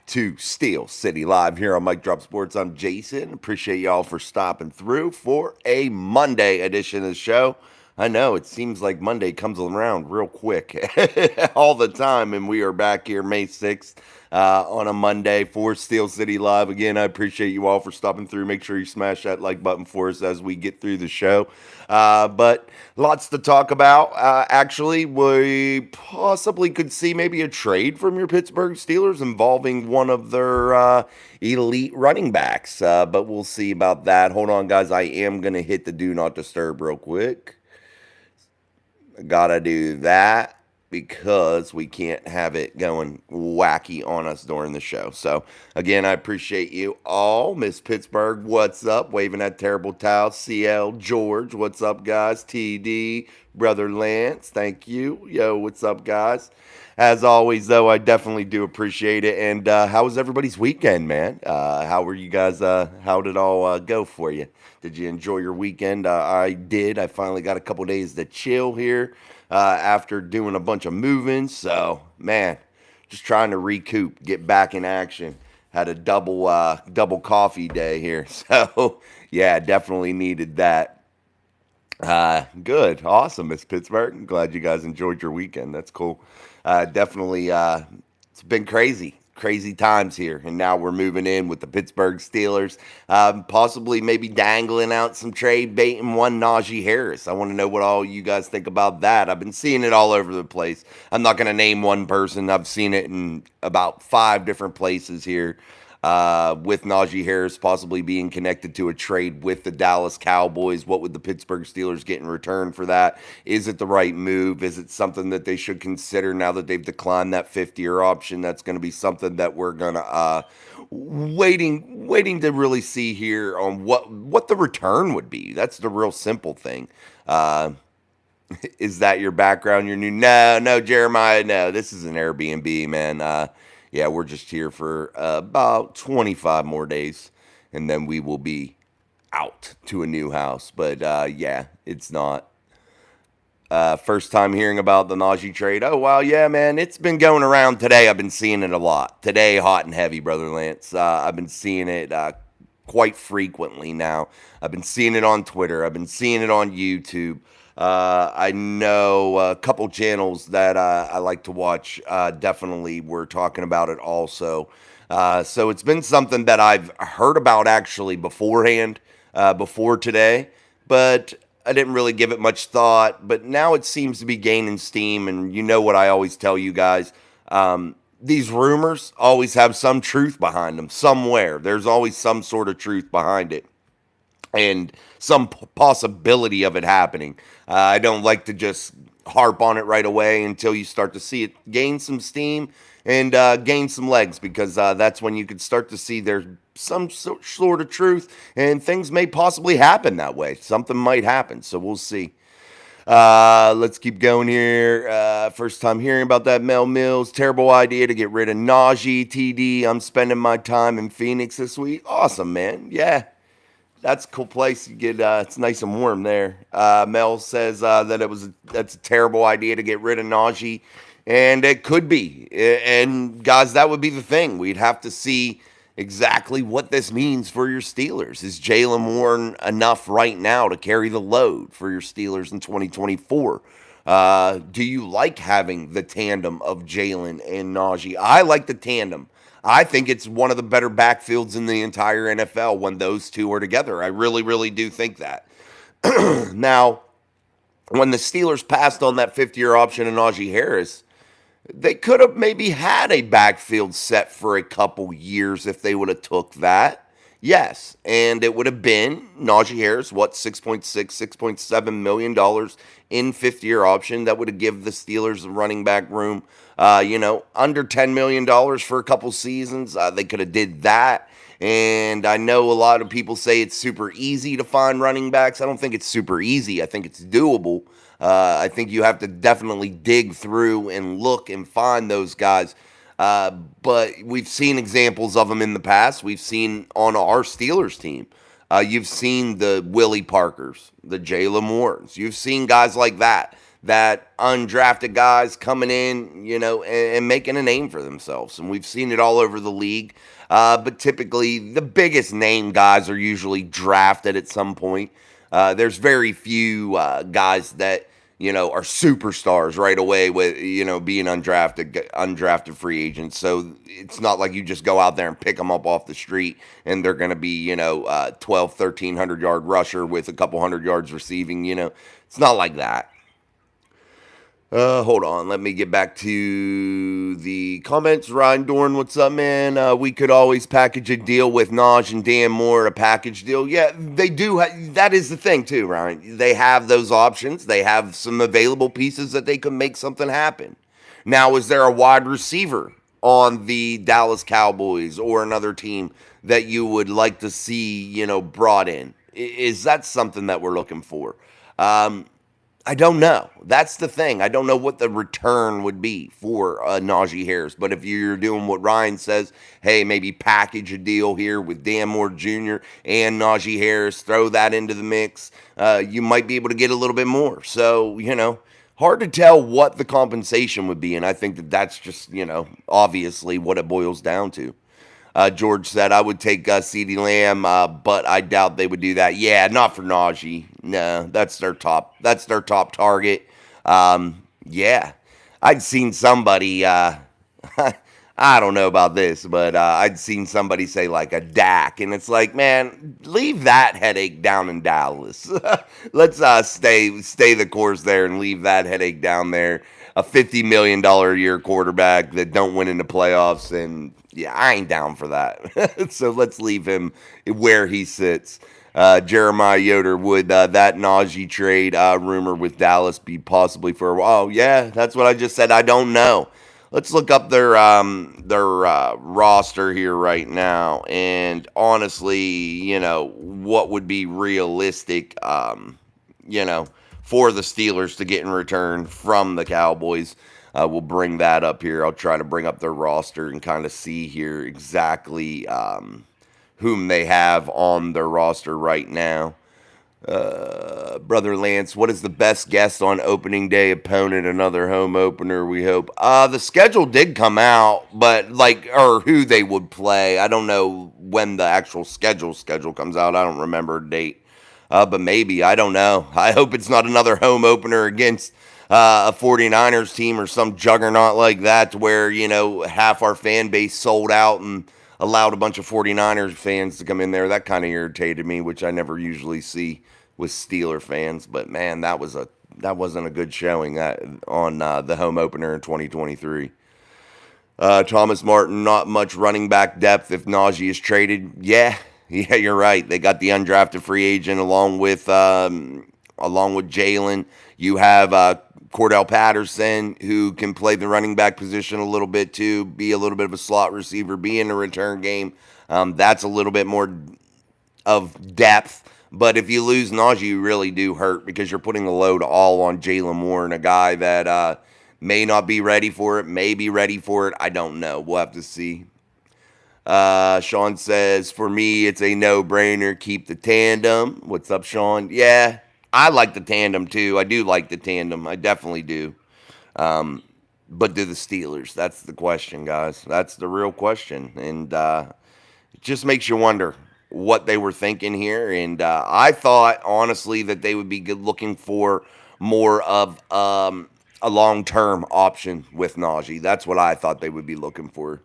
to Steel City Live here on Mike Drop Sports. I'm Jason. Appreciate y'all for stopping through for a Monday edition of the show. I know it seems like Monday comes around real quick all the time, and we are back here May 6th on a Monday for Steel City Live. Again, I appreciate you all for stopping through. Make sure you smash that like button for us as we get through the show. But lots to talk about. Actually, we possibly could see maybe a trade from your Pittsburgh Steelers involving one of their elite running backs. But we'll see about that. Hold on, guys. I am going to hit the do not disturb real quick. Gotta do that because we can't have it going wacky on us during the show. So, again, I appreciate you all. Miss Pittsburgh, what's up? Waving that terrible towel. CL, George, what's up, guys? TD, Brother Lance, thank you. Yo, what's up, guys? As always, though, I definitely do appreciate it. And how was everybody's weekend, man? How were you guys? How did it all go for you? Did you enjoy your weekend? I did. I finally got a couple days to chill here after doing a bunch of moving. So, man, just trying to recoup, get back in action. Had a double coffee day here. So, yeah, definitely needed that. Good. Awesome, Miss Pittsburgh. I'm glad you guys enjoyed your weekend. That's cool. Definitely, it's been crazy times here. And now we're moving in with the Pittsburgh Steelers, possibly maybe dangling out some trade bait and one Najee Harris. I want to know what all you guys think about that. I've been seeing it all over the place. I'm not going to name one person. I've seen it in about 5 different places here. With Najee Harris possibly being connected to a trade with the Dallas Cowboys. What would the Pittsburgh Steelers get in return for that? Is it the right move? Is it something that they should consider now that they've declined that 50-year option? That's going to be something that we're going to waiting to really see here on what the return would be. That's the real simple thing. Is that your background? You're new? No, Jeremiah. No, this is an Airbnb, man. Yeah, we're just here for about 25 more days, and then we will be out to a new house. But yeah, it's not. First time hearing about the Najee trade. Oh, wow, yeah, man. It's been going around today. I've been seeing it a lot. Today, hot and heavy, Brother Lance. I've been seeing it quite frequently now. I've been seeing it on Twitter. I've been seeing it on YouTube. I know a couple channels that I like to watch. Definitely were talking about it also. So it's been something that I've heard about actually beforehand, before today, but I didn't really give it much thought. But now it seems to be gaining steam, and you know what I always tell you guys. These rumors always have some truth behind them somewhere. There's always some sort of truth behind it and some possibility of it happening. I don't like to just harp on it right away until you start to see it gain some steam and gain some legs, because that's when you could start to see there's some sort of truth, and things may possibly happen that way. Something might happen, so we'll see. Let's keep going here. First time hearing about that. Mel Mills, terrible idea to get rid of Najee. TD, I'm spending my time in Phoenix this week. Awesome, man. Yeah. That's a cool place. You get it's nice and warm there. Mel says that's a terrible idea to get rid of Najee, and it could be. And guys, that would be the thing. We'd have to see exactly what this means for your Steelers. Is Jalen Warren enough right now to carry the load for your Steelers in 2024? Do you like having the tandem of Jalen and Najee? I like the tandem. I think it's one of the better backfields in the entire NFL when those two are together. I really, really do think that. Now, when the Steelers passed on that 50-year option of Najee Harris, they could have maybe had a backfield set for a couple years if they would have took that. Yes, and it would have been Najee Harris, what, $6.7 million in 50-year option. That would have given the Steelers the running back room, under $10 million for a couple seasons. They could have did that. And I know a lot of people say it's super easy to find running backs. I don't think it's super easy. I think it's doable. I think you have to definitely dig through and look and find those guys. But we've seen examples of them in the past. We've seen on our Steelers team. You've seen the Willie Parkers, the Jalen Warrens. You've seen guys like that that undrafted guys coming in, and making a name for themselves. And we've seen it all over the league. But typically, the biggest name guys are usually drafted at some point. There's very few guys that are superstars right away with being undrafted free agents. So it's not like you just go out there and pick them up off the street and they're going to be 12, 1,300 yard rusher with a couple hundred yards receiving. It's not like that. Hold on. Let me get back to the comments. Ryan Dorn, what's up, man? We could always package a deal with Naj and Dan Moore, a package deal. Yeah, they do. That is the thing, too, Ryan. They have those options. They have some available pieces that they could make something happen. Now, is there a wide receiver on the Dallas Cowboys or another team that you would like to see, brought in? Is that something that we're looking for? I don't know. That's the thing. I don't know what the return would be for Najee Harris. But if you're doing what Ryan says, hey, maybe package a deal here with Dan Moore Jr. and Najee Harris, throw that into the mix, you might be able to get a little bit more. So, hard to tell what the compensation would be. And I think that that's just, obviously what it boils down to. George said, I would take CeeDee Lamb, but I doubt they would do that. Yeah, not for Najee. No, that's their top target. Yeah, I'd seen somebody, I don't know about this, but I'd seen somebody say like a Dak, and it's like, man, leave that headache down in Dallas. Let's stay the course there and leave that headache down there. A $50 million a year quarterback that don't win in the playoffs, and yeah, I ain't down for that. So let's leave him where he sits. Jeremiah Yoder, would that Najee trade rumor with Dallas be possibly for a while? Oh, yeah, that's what I just said. I don't know. Let's look up their roster here right now, and honestly, what would be realistic, for the Steelers to get in return from the Cowboys. We'll bring that up here. I'll try to bring up their roster and kind of see here exactly whom they have on their roster right now. Brother Lance, what is the best guess on opening day opponent? Another home opener, we hope. The schedule did come out, but or who they would play. I don't know when the actual schedule comes out. I don't remember a date. But maybe, I don't know. I hope it's not another home opener against a 49ers team or some juggernaut like that to where, half our fan base sold out and allowed a bunch of 49ers fans to come in there. That kind of irritated me, which I never usually see with Steeler fans. But, man, that wasn't a good showing on the home opener in 2023. Thomas Martin, not much running back depth if Najee is traded. Yeah, you're right. They got the undrafted free agent along with Jalen. You have Cordell Patterson, who can play the running back position a little bit too, be a little bit of a slot receiver, be in the return game. That's a little bit more of depth. But if you lose Najee, you really do hurt because you're putting the load all on Jalen Warren, a guy that may not be ready for it, may be ready for it. I don't know. We'll have to see. Sean says, for me, it's a no-brainer. Keep the tandem. What's up, Sean? Yeah, I like the tandem, too. I do like the tandem. I definitely do. But do the Steelers? That's the question, guys. That's the real question. And it just makes you wonder what they were thinking here. And I thought, honestly, that they would be looking for more of a long-term option with Najee. That's what I thought they would be looking for.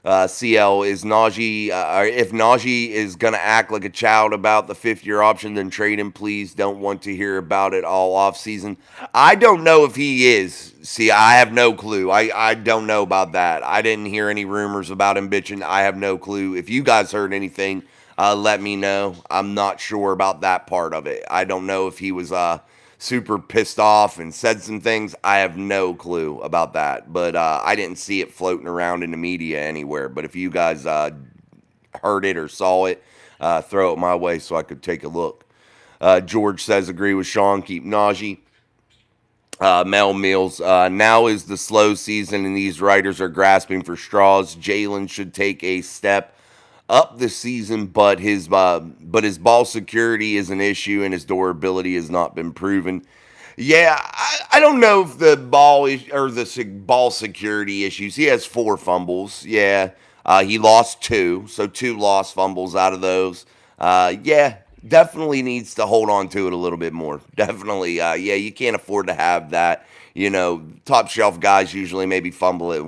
CL, is Najee, if Najee is going to act like a child about the fifth-year option, then trade him, please. Don't want to hear about it all offseason. I don't know if he is. See, I have no clue. I don't know about that. I didn't hear any rumors about him bitching. I have no clue. If you guys heard anything, let me know. I'm not sure about that part of it. I don't know if he was super pissed off and said some things. I have no clue about that, but I didn't see it floating around in the media anywhere. But if you guys heard it or saw it, throw it my way so I could take a look. George says, agree with Sean, keep Najee. Mel Mills, now is the slow season and these writers are grasping for straws. Jalen should take a step up this season, but his ball security is an issue and his durability has not been proven. Yeah, I don't know if the ball is, or the ball security issues. He has 4 fumbles. Yeah, he lost 2, so 2 lost fumbles out of those. Yeah, definitely needs to hold on to it a little bit more. Definitely, yeah, you can't afford to have that. Top shelf guys usually maybe fumble it,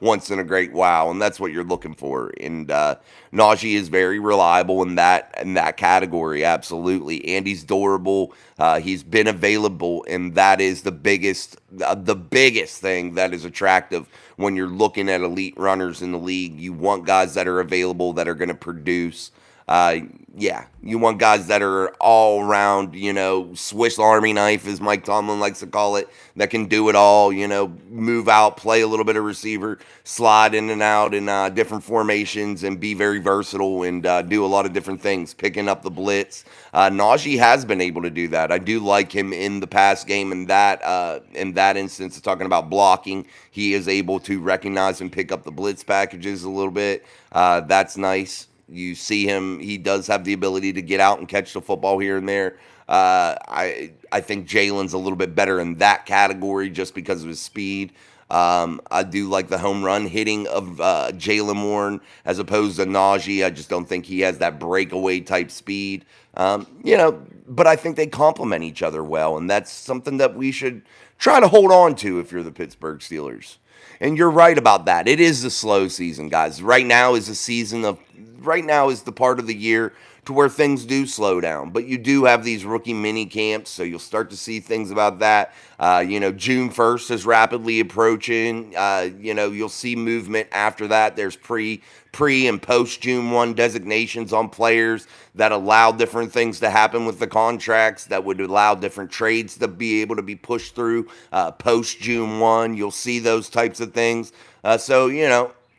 once in a great while, and that's what you're looking for. And Najee is very reliable in that category, absolutely. And he's durable. He's been available, and that is the biggest thing that is attractive when you're looking at elite runners in the league. You want guys that are available that are going to produce. Uh, yeah, you want guys that are all around, Swiss Army knife, as Mike Tomlin likes to call it, that can do it all, move out, play a little bit of receiver, slide in and out in different formations, and be very versatile and do a lot of different things, picking up the blitz. Najee has been able to do that. I do like him in the pass game in that instance, talking about blocking. He is able to recognize and pick up the blitz packages a little bit. That's nice. You see him; he does have the ability to get out and catch the football here and there. I think Jalen's a little bit better in that category just because of his speed. I do like the home run hitting of Jalen Warren as opposed to Najee. I just don't think he has that breakaway type speed. But I think they complement each other well, and that's something that we should try to hold on to if you're the Pittsburgh Steelers. And you're right about that. It is a slow season, guys. Right now is the part of the year to where things do slow down. But you do have these rookie mini camps, so you'll start to see things about that. June 1st is rapidly approaching. You'll see movement after that. There's pre and post June 1 designations on players that allow different things to happen with the contracts, that would allow different trades to be able to be pushed through post June 1. You'll see those types of things.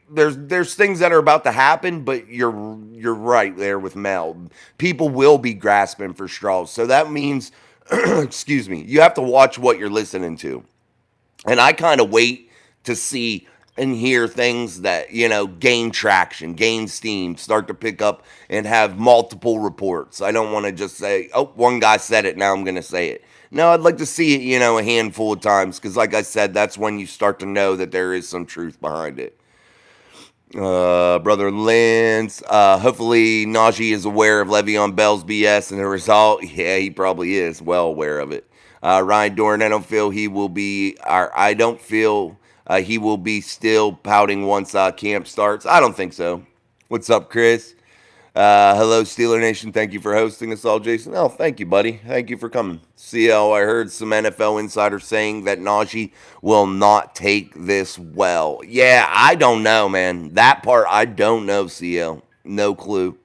There's things that are about to happen, but you're right there with Mel. People will be grasping for straws. So that means excuse me, you have to watch what you're listening to. And I kind of wait to see and hear things that, gain traction, gain steam, start to pick up and have multiple reports. I don't want to just say, oh, one guy said it, now I'm going to say it. No, I'd like to see it, a handful of times because, like I said, that's when you start to know that there is some truth behind it. Brother Lance, hopefully Najee is aware of Le'Veon Bell's BS and the result. Yeah, he probably is well aware of it. Ryan Dorn, I don't feel he will be still pouting once camp starts. I don't think so. What's up, Chris? Hello, Steeler Nation. Thank you for hosting us all, Jason. Oh, thank you, buddy. Thank you for coming. CL, I heard some NFL insiders saying that Najee will not take this well. Yeah, I don't know, man. That part, I don't know, CL. No clue.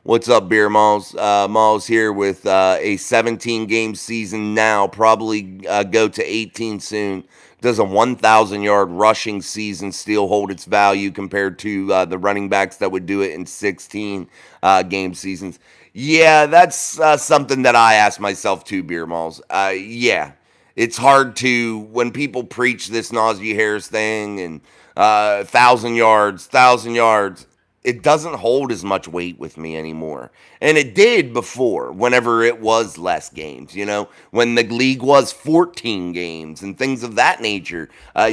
What's up, Beer Malls? Malls here with a 17-game season now, probably go to 18 soon. Does a 1,000-yard rushing season still hold its value compared to the running backs that would do it in 16 game seasons? Yeah, that's something that I ask myself too, Beer Malls. Yeah, it's hard to, when people preach this Najee Harris thing and 1,000 yards, it doesn't hold as much weight with me anymore. And it did before, whenever it was less games, when the league was 14 games and things of that nature. I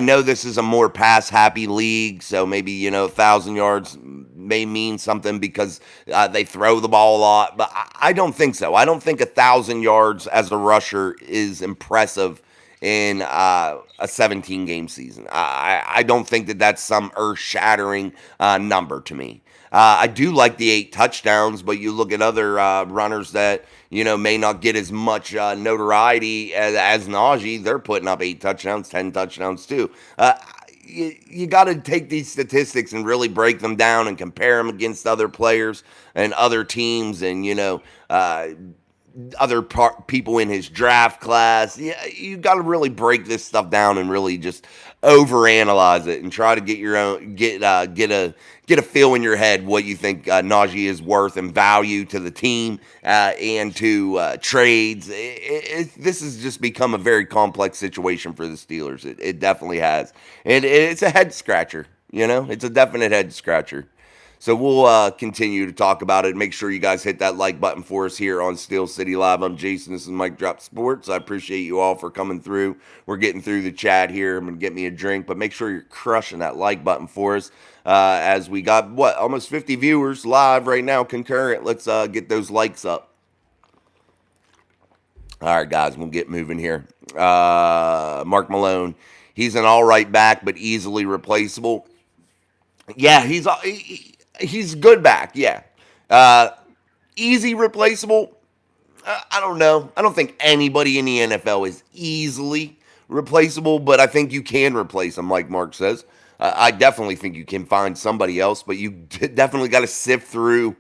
know this is a more pass happy league, so maybe, 1,000 yards may mean something because they throw the ball a lot, but I don't think so. I don't think 1,000 yards as a rusher is impressive in a 17-game season. I don't think that that's some earth-shattering number to me. I do like the 8 touchdowns, but you look at other runners that, may not get as much notoriety as Najee. They're putting up 8 touchdowns, 10 touchdowns too. You got to take these statistics and really break them down and compare them against other players and other teams and, other people in his draft class. Yeah, you got to really break this stuff down and really just overanalyze it and try to get your own get a feel in your head what you think Najee is worth and value to the team and to trades. This has just become a very complex situation for the Steelers. It definitely has, and it's a head scratcher. It's a definite head scratcher. So we'll continue to talk about it. Make sure you guys hit that like button for us here on Steel City Live. I'm Jason. This is Mike Drop Sports. I appreciate you all for coming through. We're getting through the chat here. I'm going to get me a drink, but make sure you're crushing that like button for us as we got, almost 50 viewers live right now, concurrent. Let's get those likes up. All right, guys, we'll get moving here. Mark Malone, he's an all right back, but easily replaceable. Yeah, he's good back. Yeah, uh, easy replaceable. I don't know. I don't think anybody in the NFL is easily replaceable, but I think you can replace them, like Mark says. I definitely think you can find somebody else, but you definitely got to sift through,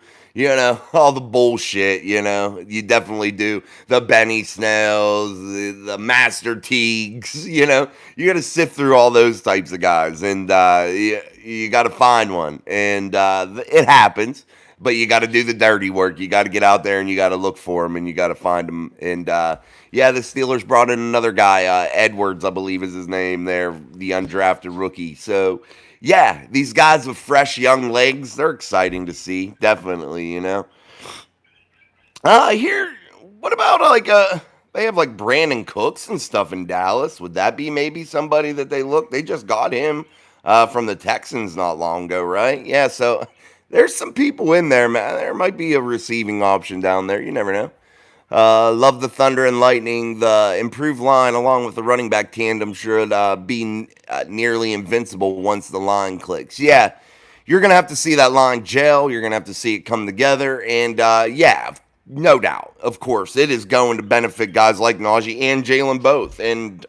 all the bullshit, You definitely do. The Benny Snells, the Master Teagues, You got to sift through all those types of guys, and you got to find one. And it happens, but you got to do the dirty work. You got to get out there and you got to look for them and you got to find them. And yeah, the Steelers brought in another guy, Edwards, I believe is his name there, the undrafted rookie. So yeah, these guys with fresh young legs, they're exciting to see. Definitely. Here, what about they have like Brandon Cooks and stuff in Dallas. Would that be maybe somebody that they look? They just got him from the Texans not long ago, right? Yeah, so there's some people in there, man. There might be a receiving option down there. You never know. Love the Thunder and Lightning. The improved line, along with the running back tandem, should be nearly invincible once the line clicks. Yeah, you're going to have to see that line gel. You're going to have to see it come together. And yeah, no doubt, of course, it is going to benefit guys like Najee and Jalen both. And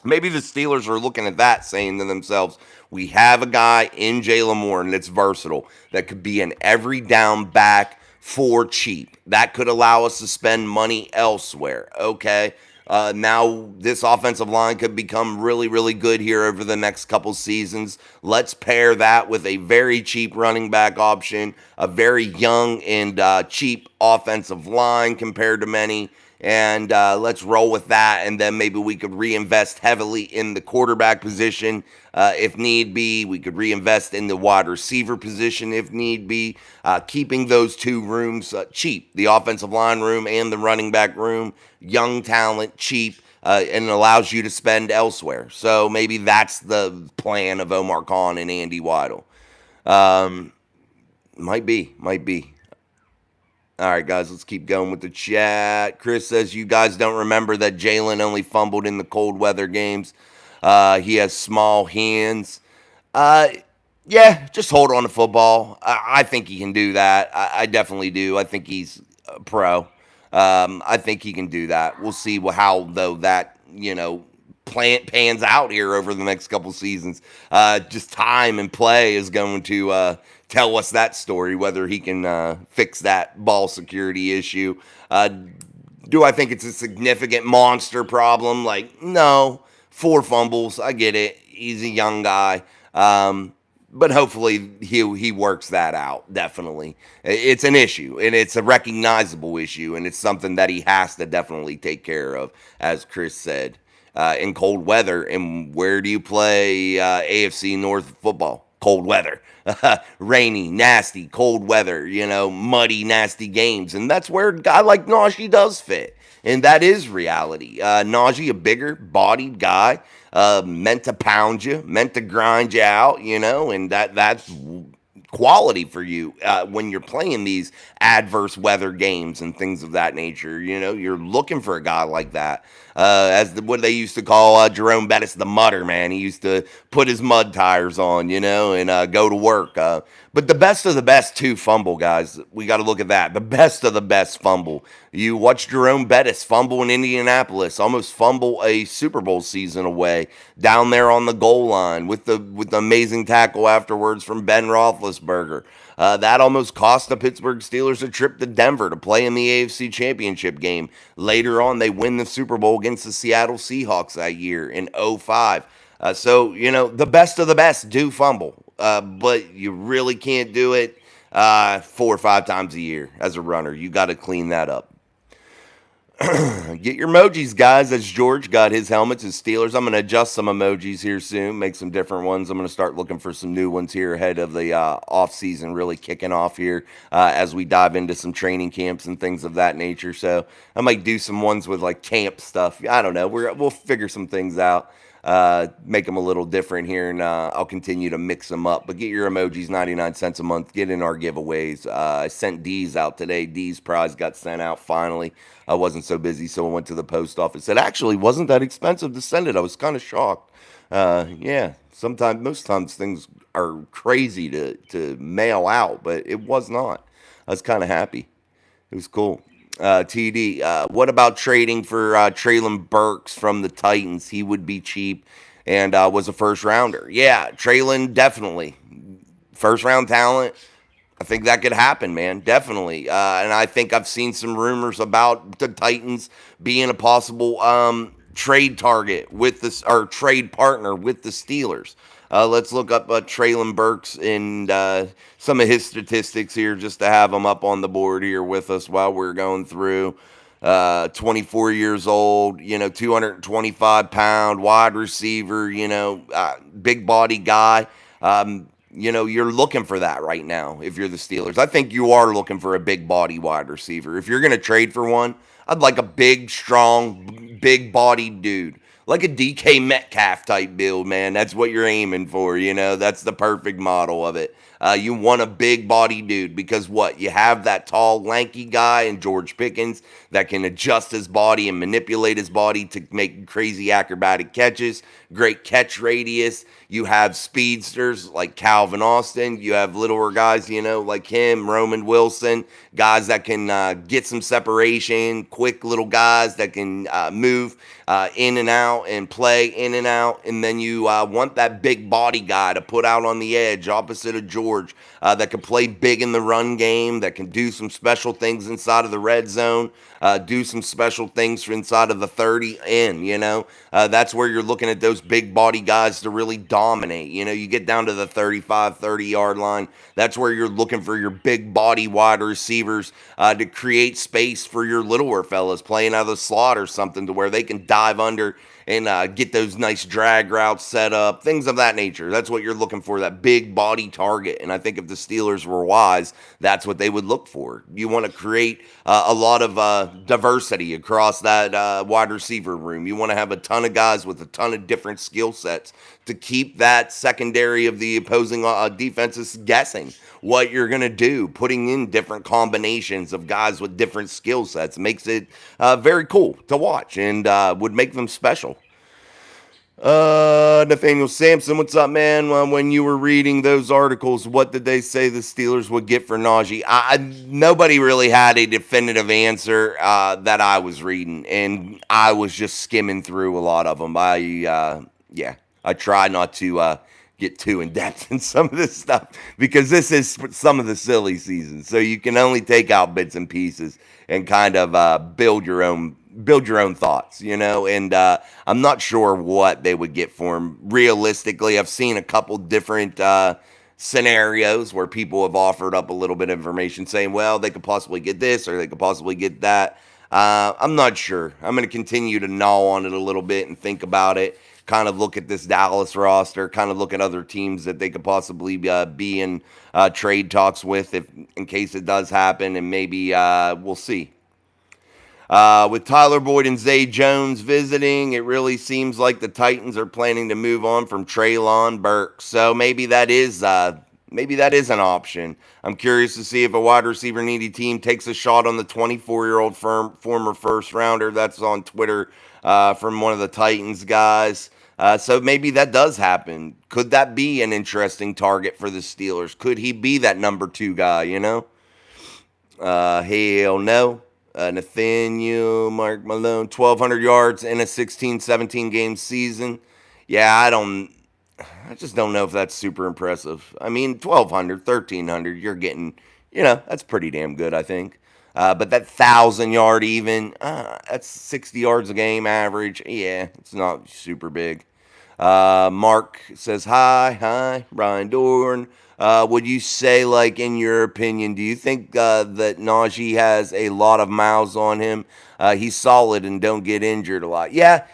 maybe the Steelers are looking at that, saying to themselves, we have a guy in Jalen Warren that's versatile, that could be an every down back for cheap. That could allow us to spend money elsewhere. Okay. Now this offensive line could become really, really good here over the next couple seasons. Let's pair that with a very cheap running back option, a very young and cheap offensive line compared to many. And let's roll with that. And then maybe we could reinvest heavily in the quarterback position if need be. We could reinvest in the wide receiver position if need be. Keeping those two rooms cheap, the offensive line room and the running back room, young talent, cheap, and it allows you to spend elsewhere. So maybe that's the plan of Omar Khan and Andy Weidel. Might be. All right, guys, let's keep going with the chat. Chris says, you guys don't remember that Jalen only fumbled in the cold weather games. He has small hands. Yeah, just hold on to football. I think he can do that. I definitely do. I think he's a pro. I think he can do that. We'll see how, though, that, pans out here over the next couple seasons. Just time and play is going to tell us that story, whether he can fix that ball security issue. Do I think it's a significant monster problem? No. 4 fumbles, I get it. He's a young guy. But hopefully he works that out, definitely. It's an issue, and it's a recognizable issue, and it's something that he has to definitely take care of, as Chris said. In cold weather, and where do you play AFC North football? Cold weather. Rainy, nasty, cold weather, muddy, nasty games. And that's where a guy like Najee does fit. And that is reality. Najee, a bigger bodied guy, meant to pound you, meant to grind you out, and that's quality for you when you're playing these adverse weather games and things of that nature. You're looking for a guy like that. What they used to call Jerome Bettis the mudder, man. He used to put his mud tires on, and go to work. But the best of the best, too, fumble, guys. We got to look at that. The best of the best fumble. You watch Jerome Bettis fumble in Indianapolis, almost fumble a Super Bowl season away, down there on the goal line with the amazing tackle afterwards from Ben Roethlisberger. That almost cost the Pittsburgh Steelers a trip to Denver to play in the AFC Championship game. Later on, they win the Super Bowl against the Seattle Seahawks that year in 2005. So, the best of the best do fumble, but you really can't do it 4 or 5 times a year as a runner. You got to clean that up. Get your emojis, guys. As George got his helmets, his Steelers. I'm going to adjust some emojis here soon, make some different ones. I'm going to start looking for some new ones here ahead of the off season really kicking off here as we dive into some training camps and things of that nature. So I might do some ones with like camp stuff. I don't know. We'll figure some things out. Make them a little different here, and I'll continue to mix them up. But get your emojis, 99 cents a month. Get in our giveaways. I sent D's out today. D's prize got sent out finally. I wasn't so busy, so I went to the post office. It actually wasn't that expensive to send it. I was kind of shocked. Yeah, most times things are crazy to mail out, but it was not. I was kind of happy. It was cool. TD, what about trading for Traylon Burks from the Titans? He would be cheap and was a first rounder. Yeah, Traylon, definitely. First round talent. I think that could happen, man. Definitely. And I think I've seen some rumors about the Titans being a possible trade target with this, or trade partner with the Steelers. Let's look up Traylon Burks and some of his statistics here just to have them up on the board here with us while we're going through. 24 years old, 225-pound wide receiver, big body guy. You're looking for that right now if you're the Steelers. I think you are looking for a big body wide receiver. If you're going to trade for one, I'd like a big, strong, big body dude. Like a DK Metcalf type build, man. That's what you're aiming for, That's the perfect model of it. You want a big body dude because what? You have that tall, lanky guy in George Pickens that can adjust his body and manipulate his body to make crazy acrobatic catches, great catch radius. You have speedsters like Calvin Austin. You have littler guys, like him, Roman Wilson, guys that can get some separation, quick little guys that can move in and out and play in and out. And then you want that big body guy to put out on the edge opposite of George that can play big in the run game, that can do some special things inside of the red zone, do some special things for inside of the 30 in, that's where you're looking at those big body guys to really dominate. You get down to the 35, 30-yard line. That's where you're looking for your big body wide receivers to create space for your littler fellas playing out of the slot or something to where they can dive under and get those nice drag routes set up, things of that nature. That's what you're looking for, that big body target. And I think if the Steelers were wise, that's what they would look for. You want to create a lot of diversity across that wide receiver room. You want to have a ton of guys with a ton of different skill sets to keep that secondary of the opposing defenses guessing what you're going to do. Putting in different combinations of guys with different skill sets makes it very cool to watch and would make them special. Nathaniel Sampson, what's up, man? When you were reading those articles, what did they say the Steelers would get for Najee? Nobody really had a definitive answer that I was reading, and I was just skimming through a lot of them. I try not to get too in depth in some of this stuff because this is some of the silly season, so you can only take out bits and pieces and kind of build your own thoughts, and I'm not sure what they would get for him. Realistically, I've seen a couple different scenarios where people have offered up a little bit of information saying, well, they could possibly get this or they could possibly get that. I'm not sure. I'm going to continue to gnaw on it a little bit and think about it, kind of look at this Dallas roster, kind of look at other teams that they could possibly be in trade talks with if in case it does happen, and maybe we'll see. With Tyler Boyd and Zay Jones visiting, it really seems like the Titans are planning to move on from Traylon Burks. So maybe that is an option. I'm curious to see if a wide receiver needy team takes a shot on the 24-year-old former first rounder. That's on Twitter from one of the Titans guys. So maybe that does happen. Could that be an interesting target for the Steelers? Could he be that number 2 guy, Hell no. Nathaniel, Mark Malone, 1,200 yards in a 16-17 game season. Yeah, I just don't know if that's super impressive. I mean, 1,200, 1,300, you're getting, that's pretty damn good, I think. But that 1,000-yard even, that's 60 yards a game average. Yeah, it's not super big. Mark says, hi, Ryan Dorn. Would you say, like, in your opinion, do you think that Najee has a lot of miles on him? He's solid and don't get injured a lot. Yeah,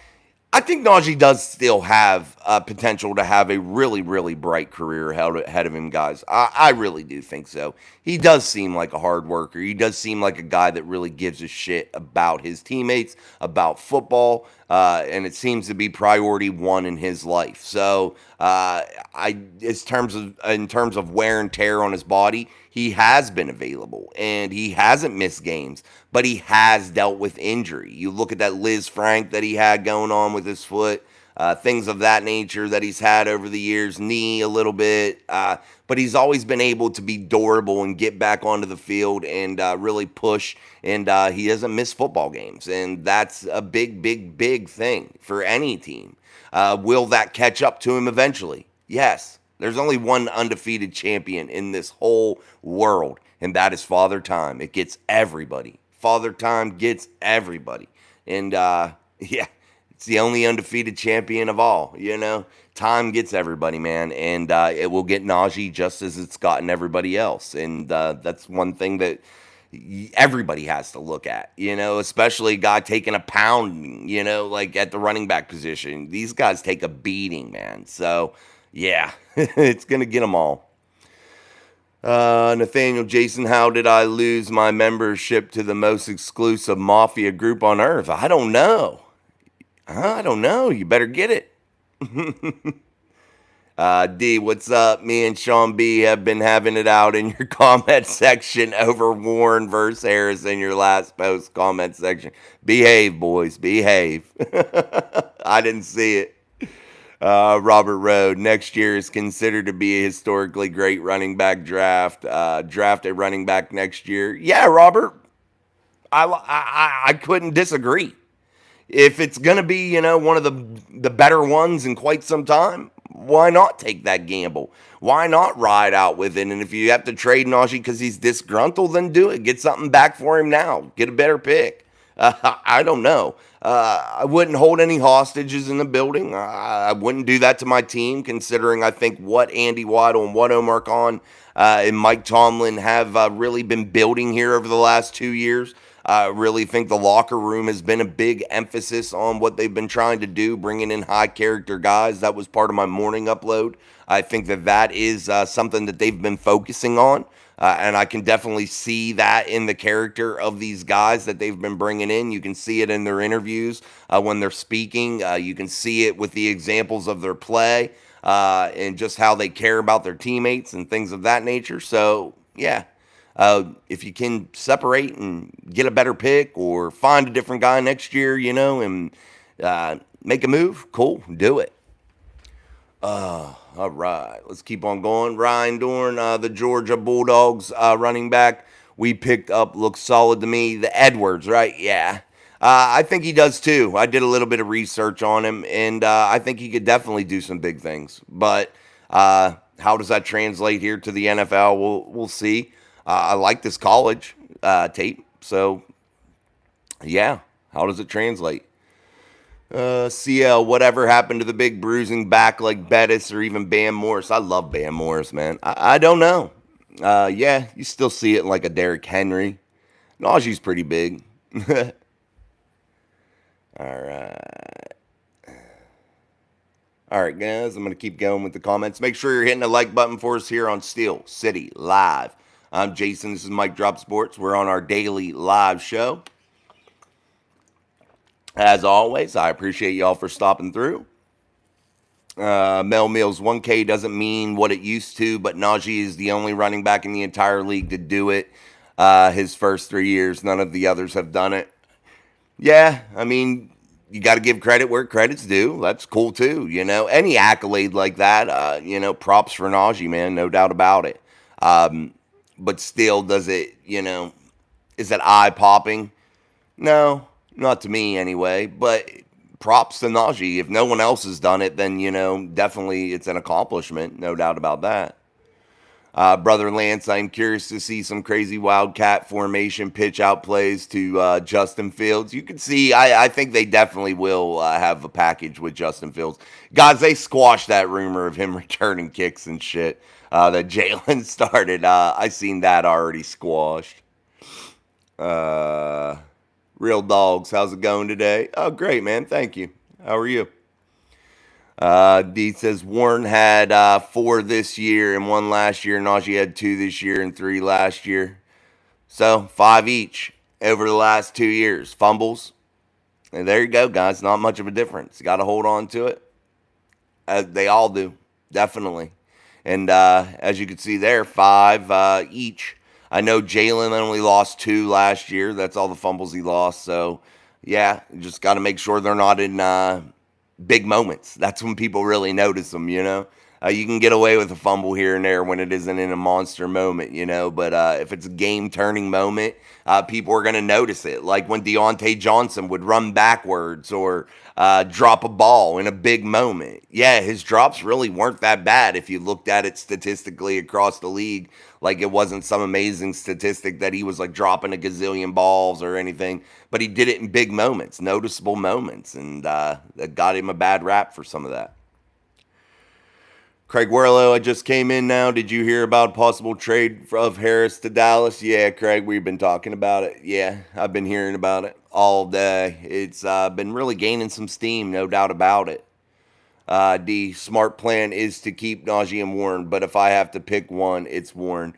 I think Najee does still have potential to have a really, really bright career ahead of him, guys. I really do think so. He does seem like a hard worker. He does seem like a guy that really gives a shit about his teammates, about football, and it seems to be priority one in his life. So, in terms of wear and tear on his body, he has been available and he hasn't missed games, but he has dealt with injury. You look at that Liz Frank that he had going on with his foot, things of that nature that he's had over the years, knee a little bit, but he's always been able to be durable and get back onto the field and really push. And he doesn't miss football games, and that's a big, big, big thing for any team. Will that catch up to him eventually? Yes. There's only one undefeated champion in this whole world, and that is Father Time. It gets everybody. Father Time gets everybody. And, yeah, it's the only undefeated champion of all, you know? Time gets everybody, man, and it will get Najee just as it's gotten everybody else. And that's one thing that everybody has to look at, you know, especially a guy taking a pound, you know, like at the running back position. These guys take a beating, man. So, yeah, it's going to get them all. Nathaniel Jason, how did I lose my membership to the most exclusive mafia group on earth? I don't know. You better get it. D, what's up? Me and Sean B have been having it out in your comment section over Warren versus Harris in your last post comment section. Behave, boys, behave. I didn't see it. Robert Road, next year is considered to be a historically great running back draft. Draft a running back next year. Yeah, Robert, I couldn't disagree. If it's going to be, you know, one of the better ones in quite some time, why not take that gamble? Why not ride out with it? And if you have to trade Najee because he's disgruntled, then do it. Get something back for him now. Get a better pick. I don't know. I wouldn't hold any hostages in the building. I wouldn't do that to my team, considering I think what Andy Waddle and what Omar Khan and Mike Tomlin have really been building here over the last 2 years. I really think the locker room has been a big emphasis on what they've been trying to do, bringing in high character guys. That was part of my morning upload. I think that is something that they've been focusing on. And I can definitely see that in the character of these guys that they've been bringing in. You can see it in their interviews when they're speaking. You can see it with the examples of their play and just how they care about their teammates and things of that nature. So, yeah. If you can separate and get a better pick or find a different guy next year, you know, and make a move, cool, do it. All right, let's keep on going. Ryan Dorn, the Georgia Bulldogs running back we picked up looks solid to me. The Edwards, right? Yeah. I think he does too. I did a little bit of research on him, and I think he could definitely do some big things. But how does that translate here to the NFL? We'll see. I like this college tape. So, yeah, how does it translate? CL, whatever happened to the big bruising back like Bettis or even Bam Morris? I love Bam Morris, man. I don't know. Yeah, you still see it in like a Derrick Henry. Najee's pretty big. All right. All right, guys, I'm going to keep going with the comments. Make sure you're hitting the like button for us here on Steel City Live. I'm Jason. This is Mike Drop Sports. We're on our daily live show. As always, I appreciate y'all for stopping through. Mel Mills, 1K doesn't mean what it used to, but Najee is the only running back in the entire league to do it. His first 3 years, none of the others have done it. Yeah, I mean, you got to give credit where credit's due. That's cool too, you know. Any accolade like that, you know, props for Najee, man, no doubt about it. But still, does it, you know, is it eye-popping? No, not to me anyway, but props to Najee. If no one else has done it, then, you know, definitely it's an accomplishment, no doubt about that. Brother Lance, I'm curious to see some crazy wildcat formation pitch out plays to Justin Fields. You can see, I think they definitely will have a package with Justin Fields. Guys, they squashed that rumor of him returning kicks and shit that Jalen started. I seen that already squashed. Real Dogs, how's it going today? Oh, great, man. Thank you. How are you? D says Warren had 4 this year and 1 last year. Najee had 2 this year and 3 last year. So 5 each over the last 2 years. Fumbles. And there you go, guys. Not much of a difference. You got to hold on to it. They all do. Definitely. And as you can see there, 5 each. I know Jalen only lost 2 last year. That's all the fumbles he lost. So, yeah, you just got to make sure they're not in big moments. That's when people really notice them, you know. You can get away with a fumble here and there when it isn't in a monster moment, you know. But if it's a game-turning moment, people are going to notice it. Like when Deontay Johnson would run backwards or drop a ball in a big moment. Yeah, his drops really weren't that bad if you looked at it statistically across the league. Like it wasn't some amazing statistic that he was like dropping a gazillion balls or anything. But he did it in big moments, noticeable moments. And that got him a bad rap for some of that. Craig Werlow, I just came in now. Did you hear about possible trade of Harris to Dallas? Yeah, Craig, we've been talking about it. Yeah, I've been hearing about it all day. It's been really gaining some steam, no doubt about it. The smart plan is to keep Najee and Warren, but if I have to pick one, it's Warren.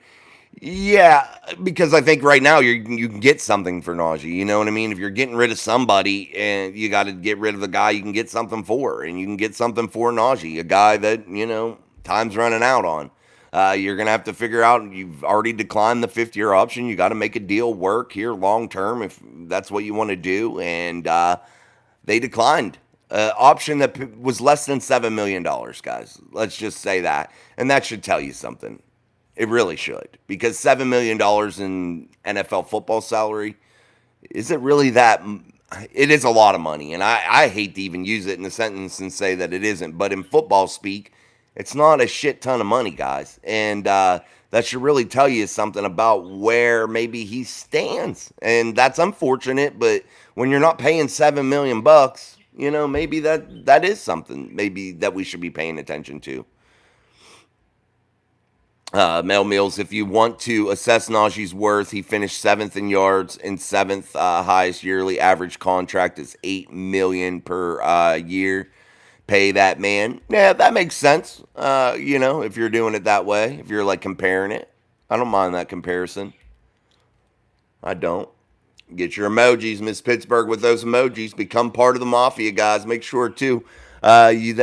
Yeah, because I think right now you can get something for Najee. You know what I mean? If you're getting rid of somebody and you got to get rid of the guy you can get something for, and you can get something for Najee, a guy that, you know, time's running out on. You're going to have to figure out, you've already declined the 5th-year option. You got to make a deal work here long term if that's what you want to do. And they declined. Option that was less than $7 million, guys. Let's just say that. And that should tell you something. It really should. Because $7 million in NFL football salary isn't really that. It is a lot of money. And I hate to even use it in a sentence and say that it isn't. But in football speak, it's not a shit ton of money, guys. And that should really tell you something about where maybe he stands. And that's unfortunate. But when you're not paying $7 million, you know, maybe that is something maybe that we should be paying attention to. Mel Mills, if you want to assess Najee's worth, he finished 7th in yards and 7th highest yearly average contract is $8 million per year. Pay that man. Yeah, that makes sense. You know, if you're doing it that way, if you're like comparing it, I don't mind that comparison. I don't. Get your emojis, Miss Pittsburgh, with those emojis. Become part of the mafia, guys. Make sure too you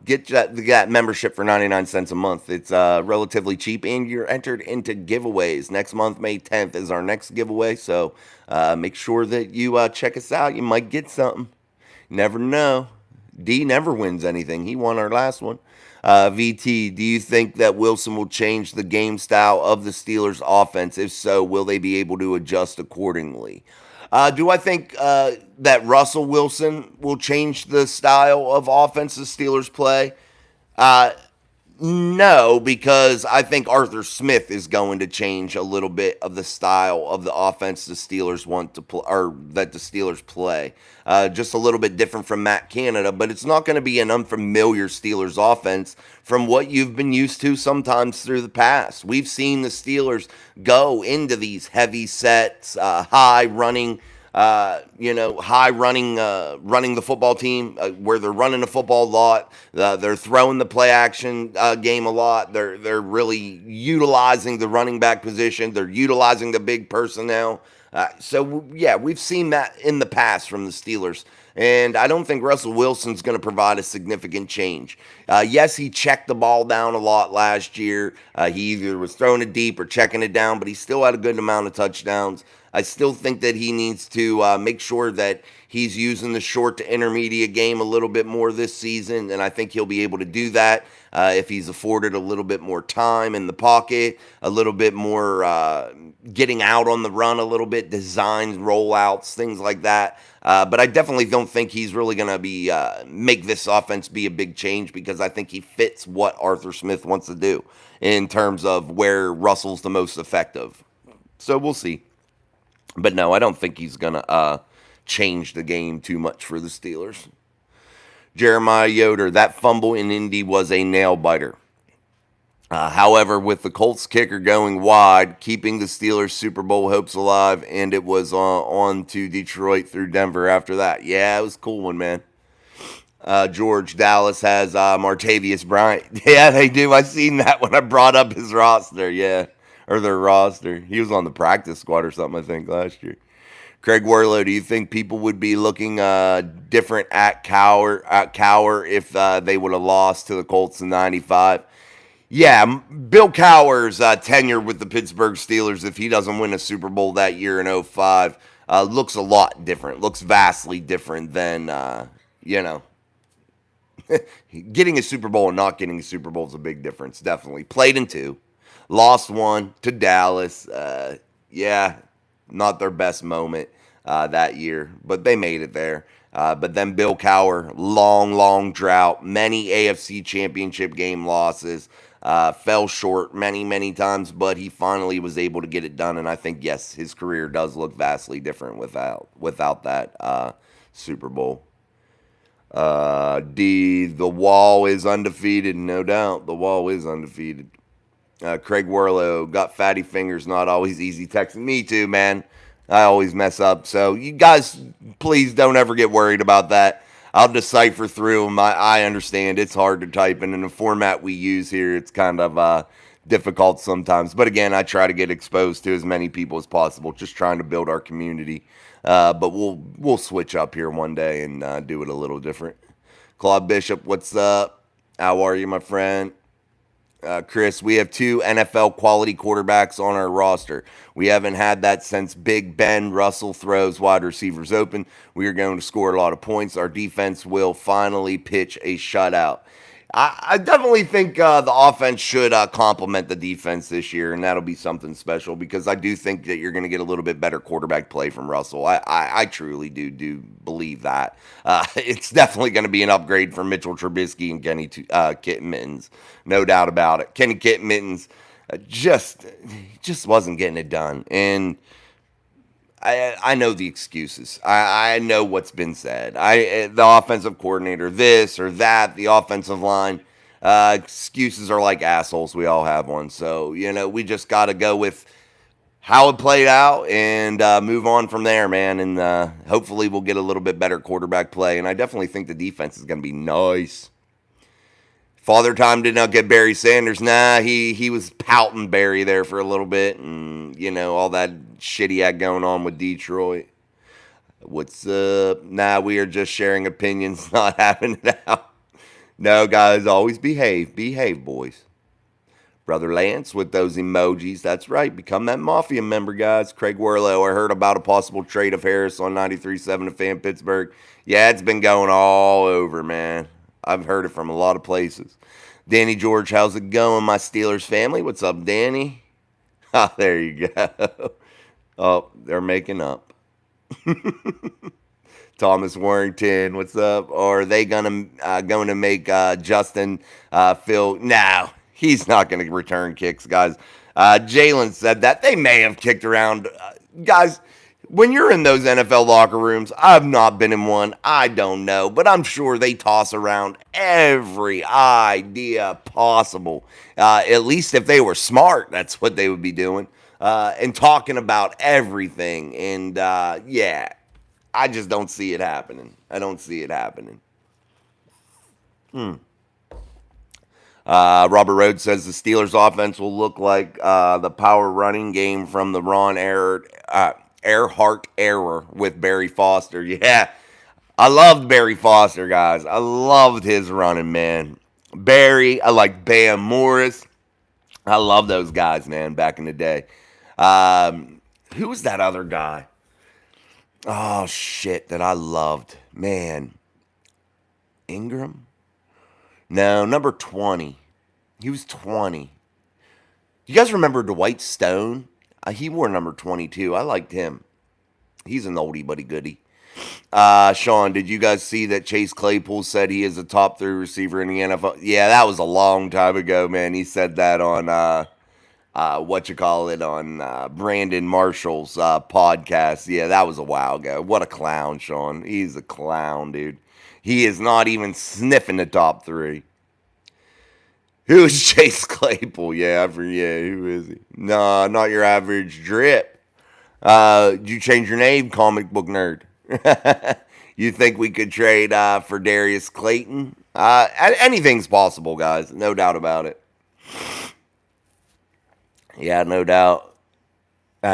get that membership for 99 cents a month. It's relatively cheap, and you're entered into giveaways. Next month, May 10th, is our next giveaway. So make sure that you check us out. You might get something. Never know. D never wins anything. He won our last one. VT, do you think that Wilson will change the game style of the Steelers' offense? If so, will they be able to adjust accordingly? Do I think that Russell Wilson will change the style of offense the Steelers play? No, because I think Arthur Smith is going to change a little bit of the style of the offense the Steelers want to play, or that the Steelers play. Just a little bit different from Matt Canada, but it's not going to be an unfamiliar Steelers offense from what you've been used to sometimes through the past. We've seen the Steelers go into these heavy sets, high running, running the football team where they're running the football a lot. They're throwing the play action game a lot. They're really utilizing the running back position. They're utilizing the big personnel. We've seen that in the past from the Steelers. And I don't think Russell Wilson's going to provide a significant change. Yes, he checked the ball down a lot last year. He either was throwing it deep or checking it down, but he still had a good amount of touchdowns. I still think that he needs to make sure that he's using the short to intermediate game a little bit more this season, and I think he'll be able to do that if he's afforded a little bit more time in the pocket, a little bit more getting out on the run a little bit, designs, rollouts, things like that. But I definitely don't think he's really going to be make this offense be a big change because I think he fits what Arthur Smith wants to do in terms of where Russell's the most effective. So we'll see. But no, I don't think he's going to change the game too much for the Steelers. Jeremiah Yoder, that fumble in Indy was a nail biter. However, with the Colts kicker going wide, keeping the Steelers' Super Bowl hopes alive, and it was on to Detroit through Denver after that. Yeah, it was a cool one, man. George, Dallas has Martavius Bryant. Yeah, they do. I seen that when I brought up his roster. Yeah, or their roster. He was on the practice squad or something, I think, last year. Craig Warlow, do you think people would be looking different at Cower if they would have lost to the Colts in '95? Yeah, Bill Cowher's tenure with the Pittsburgh Steelers, if he doesn't win a Super Bowl that year in '05, looks a lot different. Looks vastly different than, you know, getting a Super Bowl and not getting a Super Bowl is a big difference, definitely. Played in two, lost one to Dallas. Yeah, not their best moment that year, but they made it there. But then Bill Cowher, long drought, many AFC championship game losses, fell short many times, but he finally was able to get it done. And I think, yes, his career does look vastly different without that Super Bowl. The wall is undefeated, no doubt. The wall is undefeated. Craig Warlow, got fatty fingers, not always easy texting. Me too, man. I always mess up. So you guys, please don't ever get worried about that. I'll decipher through them. I understand it's hard to type, and in the format we use here, it's kind of difficult sometimes. But again, I try to get exposed to as many people as possible, just trying to build our community. But we'll switch up here one day and do it a little different. Claude Bishop, what's up? How are you, my friend? Chris, we have two NFL quality quarterbacks on our roster. We haven't had that since Big Ben. Russell throws wide receivers open. We are going to score a lot of points. Our defense will finally pitch a shutout. I definitely think the offense should complement the defense this year, and that'll be something special because I do think that you're going to get a little bit better quarterback play from Russell. I truly do believe that. It's definitely going to be an upgrade for Mitchell Trubisky and Kenny Kit Mittens, no doubt about it. Kenny Kit Mittens just wasn't getting it done, and I know the excuses. I know what's been said. The offensive coordinator, this or that, the offensive line. Excuses are like assholes. We all have one. So, we just got to go with how it played out and move on from there, man. And hopefully we'll get a little bit better quarterback play. And I definitely think the defense is going to be nice. Father Time did not get Barry Sanders. Nah, he was pouting Barry there for a little bit. And, all that shit he had going on with Detroit. What's up? Nah, we are just sharing opinions, not having it out. No, guys, always behave. Behave, boys. Brother Lance with those emojis. That's right. Become that Mafia member, guys. Craig Warlow, I heard about a possible trade of Harris on 93.7 to Fan Pittsburgh. Yeah, it's been going all over, man. I've heard it from a lot of places. Danny George, how's it going, my Steelers family? What's up, Danny? Oh, there you go. Oh, they're making up. Thomas Warrington, what's up? Or are they going to make Justin feel? No, he's not going to return kicks, guys. Jalen said that. They may have kicked around. Guys, when you're in those NFL locker rooms, I've not been in one. I don't know. But I'm sure they toss around every idea possible. At least if they were smart, that's what they would be doing. And talking about everything. And, yeah, I just don't see it happening. I don't see it happening. Robert Rhodes says the Steelers' offense will look like the power running game from the Ron Earhart era with Barry Foster. Yeah, I loved Barry Foster, guys. I loved his running, man. Barry, I like Bam Morris. I love those guys, man, back in the day. Who was that other guy? Oh, shit, that I loved. Man. Ingram? No, number 20. He was 20. You guys remember Dwight Stone? He wore number 22. I liked him. He's an oldie but a goodie. Sean, did you guys see that Chase Claypool said he is a top 3 receiver in the NFL? Yeah, that was a long time ago, man. He said that on what you call it on Brandon Marshall's podcast. Yeah, that was a while ago. What a clown, Sean. He's a clown, dude. He is not even sniffing the top 3. Who is Chase Claypool? Yeah, who is he? Nah, not your average drip. Did you change your name, comic book nerd? You think we could trade for Darius Clayton? Anything's possible, guys. No doubt about it. Yeah, no doubt.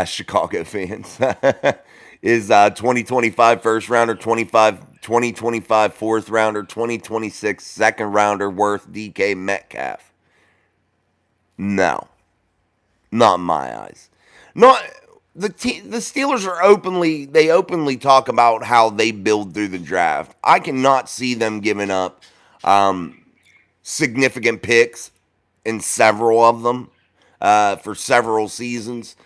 Chicago fans. Is 2025 first rounder, 2025 fourth rounder, 2026 second rounder worth DK Metcalf? No, not in my eyes. Not the Steelers are openly talk about how they build through the draft. I cannot see them giving up significant picks in several of them for several seasons.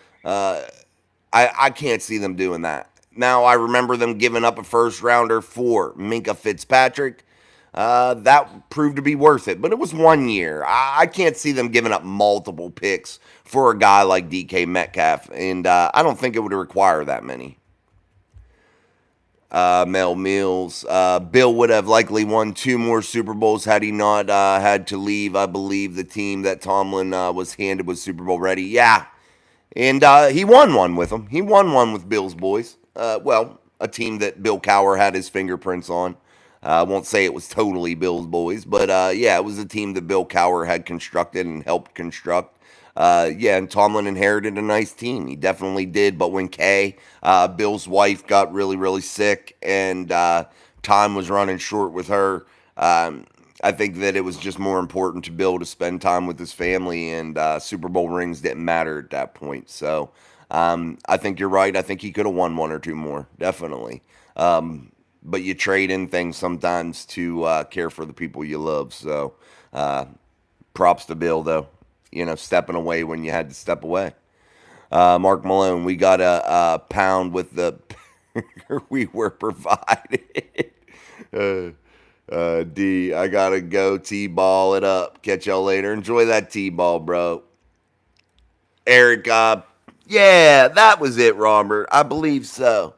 I can't see them doing that. Now, I remember them giving up a first rounder for Minka Fitzpatrick. That proved to be worth it, but it was 1 year. I can't see them giving up multiple picks for a guy like DK Metcalf, and I don't think it would require that many. Mel Mills. Bill would have likely won 2 more Super Bowls had he not had to leave. I believe the team that Tomlin was handed was Super Bowl ready. Yeah, and he won one with them. He won one with Bill's boys. Well, a team that Bill Cowher had his fingerprints on. I won't say it was totally Bill's boys, but yeah, it was a team that Bill Cowher had constructed and helped construct. Yeah, and Tomlin inherited a nice team. He definitely did. But when Bill's wife, got really, really sick and time was running short with her, I think that it was just more important to Bill to spend time with his family, and Super Bowl rings didn't matter at that point. So I think you're right. I think he could have won 1 or 2 more, definitely. But you trade in things sometimes to care for the people you love. So props to Bill, though. Stepping away when you had to step away. Mark Malone, we got a pound with the we were provided. D, I gotta go T-ball it up. Catch y'all later. Enjoy that T-ball, bro. Eric, yeah, that was it, Robert. I believe so.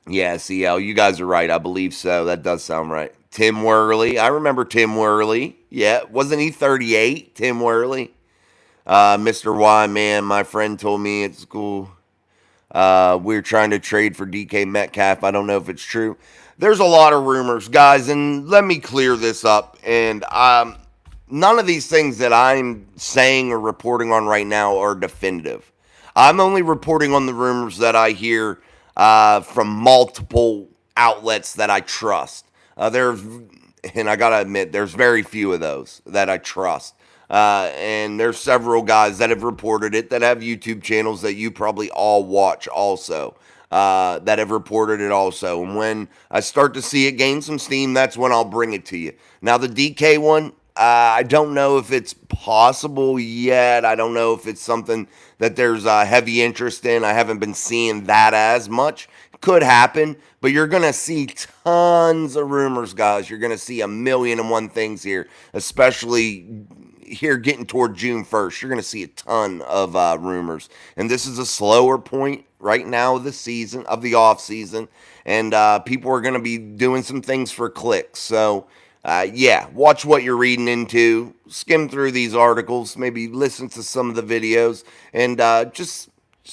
Yeah, CL, you guys are right. I believe so. That does sound right. Tim Worley. I remember Tim Worley. Yeah, wasn't he 38? Tim Worley. Mr. Y, man, my friend told me at school we're trying to trade for DK Metcalf. I don't know if it's true. There's a lot of rumors, guys, and let me clear this up. And none of these things that I'm saying or reporting on right now are definitive. I'm only reporting on the rumors that I hear from multiple outlets that I trust. And I gotta admit, there's very few of those that I trust. And there's several guys that have reported it that have YouTube channels that you probably all watch also, that have reported it also. And when I start to see it gain some steam, that's when I'll bring it to you. Now, the DK one, I don't know if it's possible yet. I don't know if it's something that there's a heavy interest in. I haven't been seeing that as much. Could happen, but you're going to see tons of rumors, guys. You're going to see 1,000,001 things here, especially here getting toward June 1st. You're going to see a ton of rumors. And this is a slower point right now of the season, of the off season. And people are going to be doing some things for clicks. So, yeah, watch what you're reading into. Skim through these articles. Maybe listen to some of the videos. And just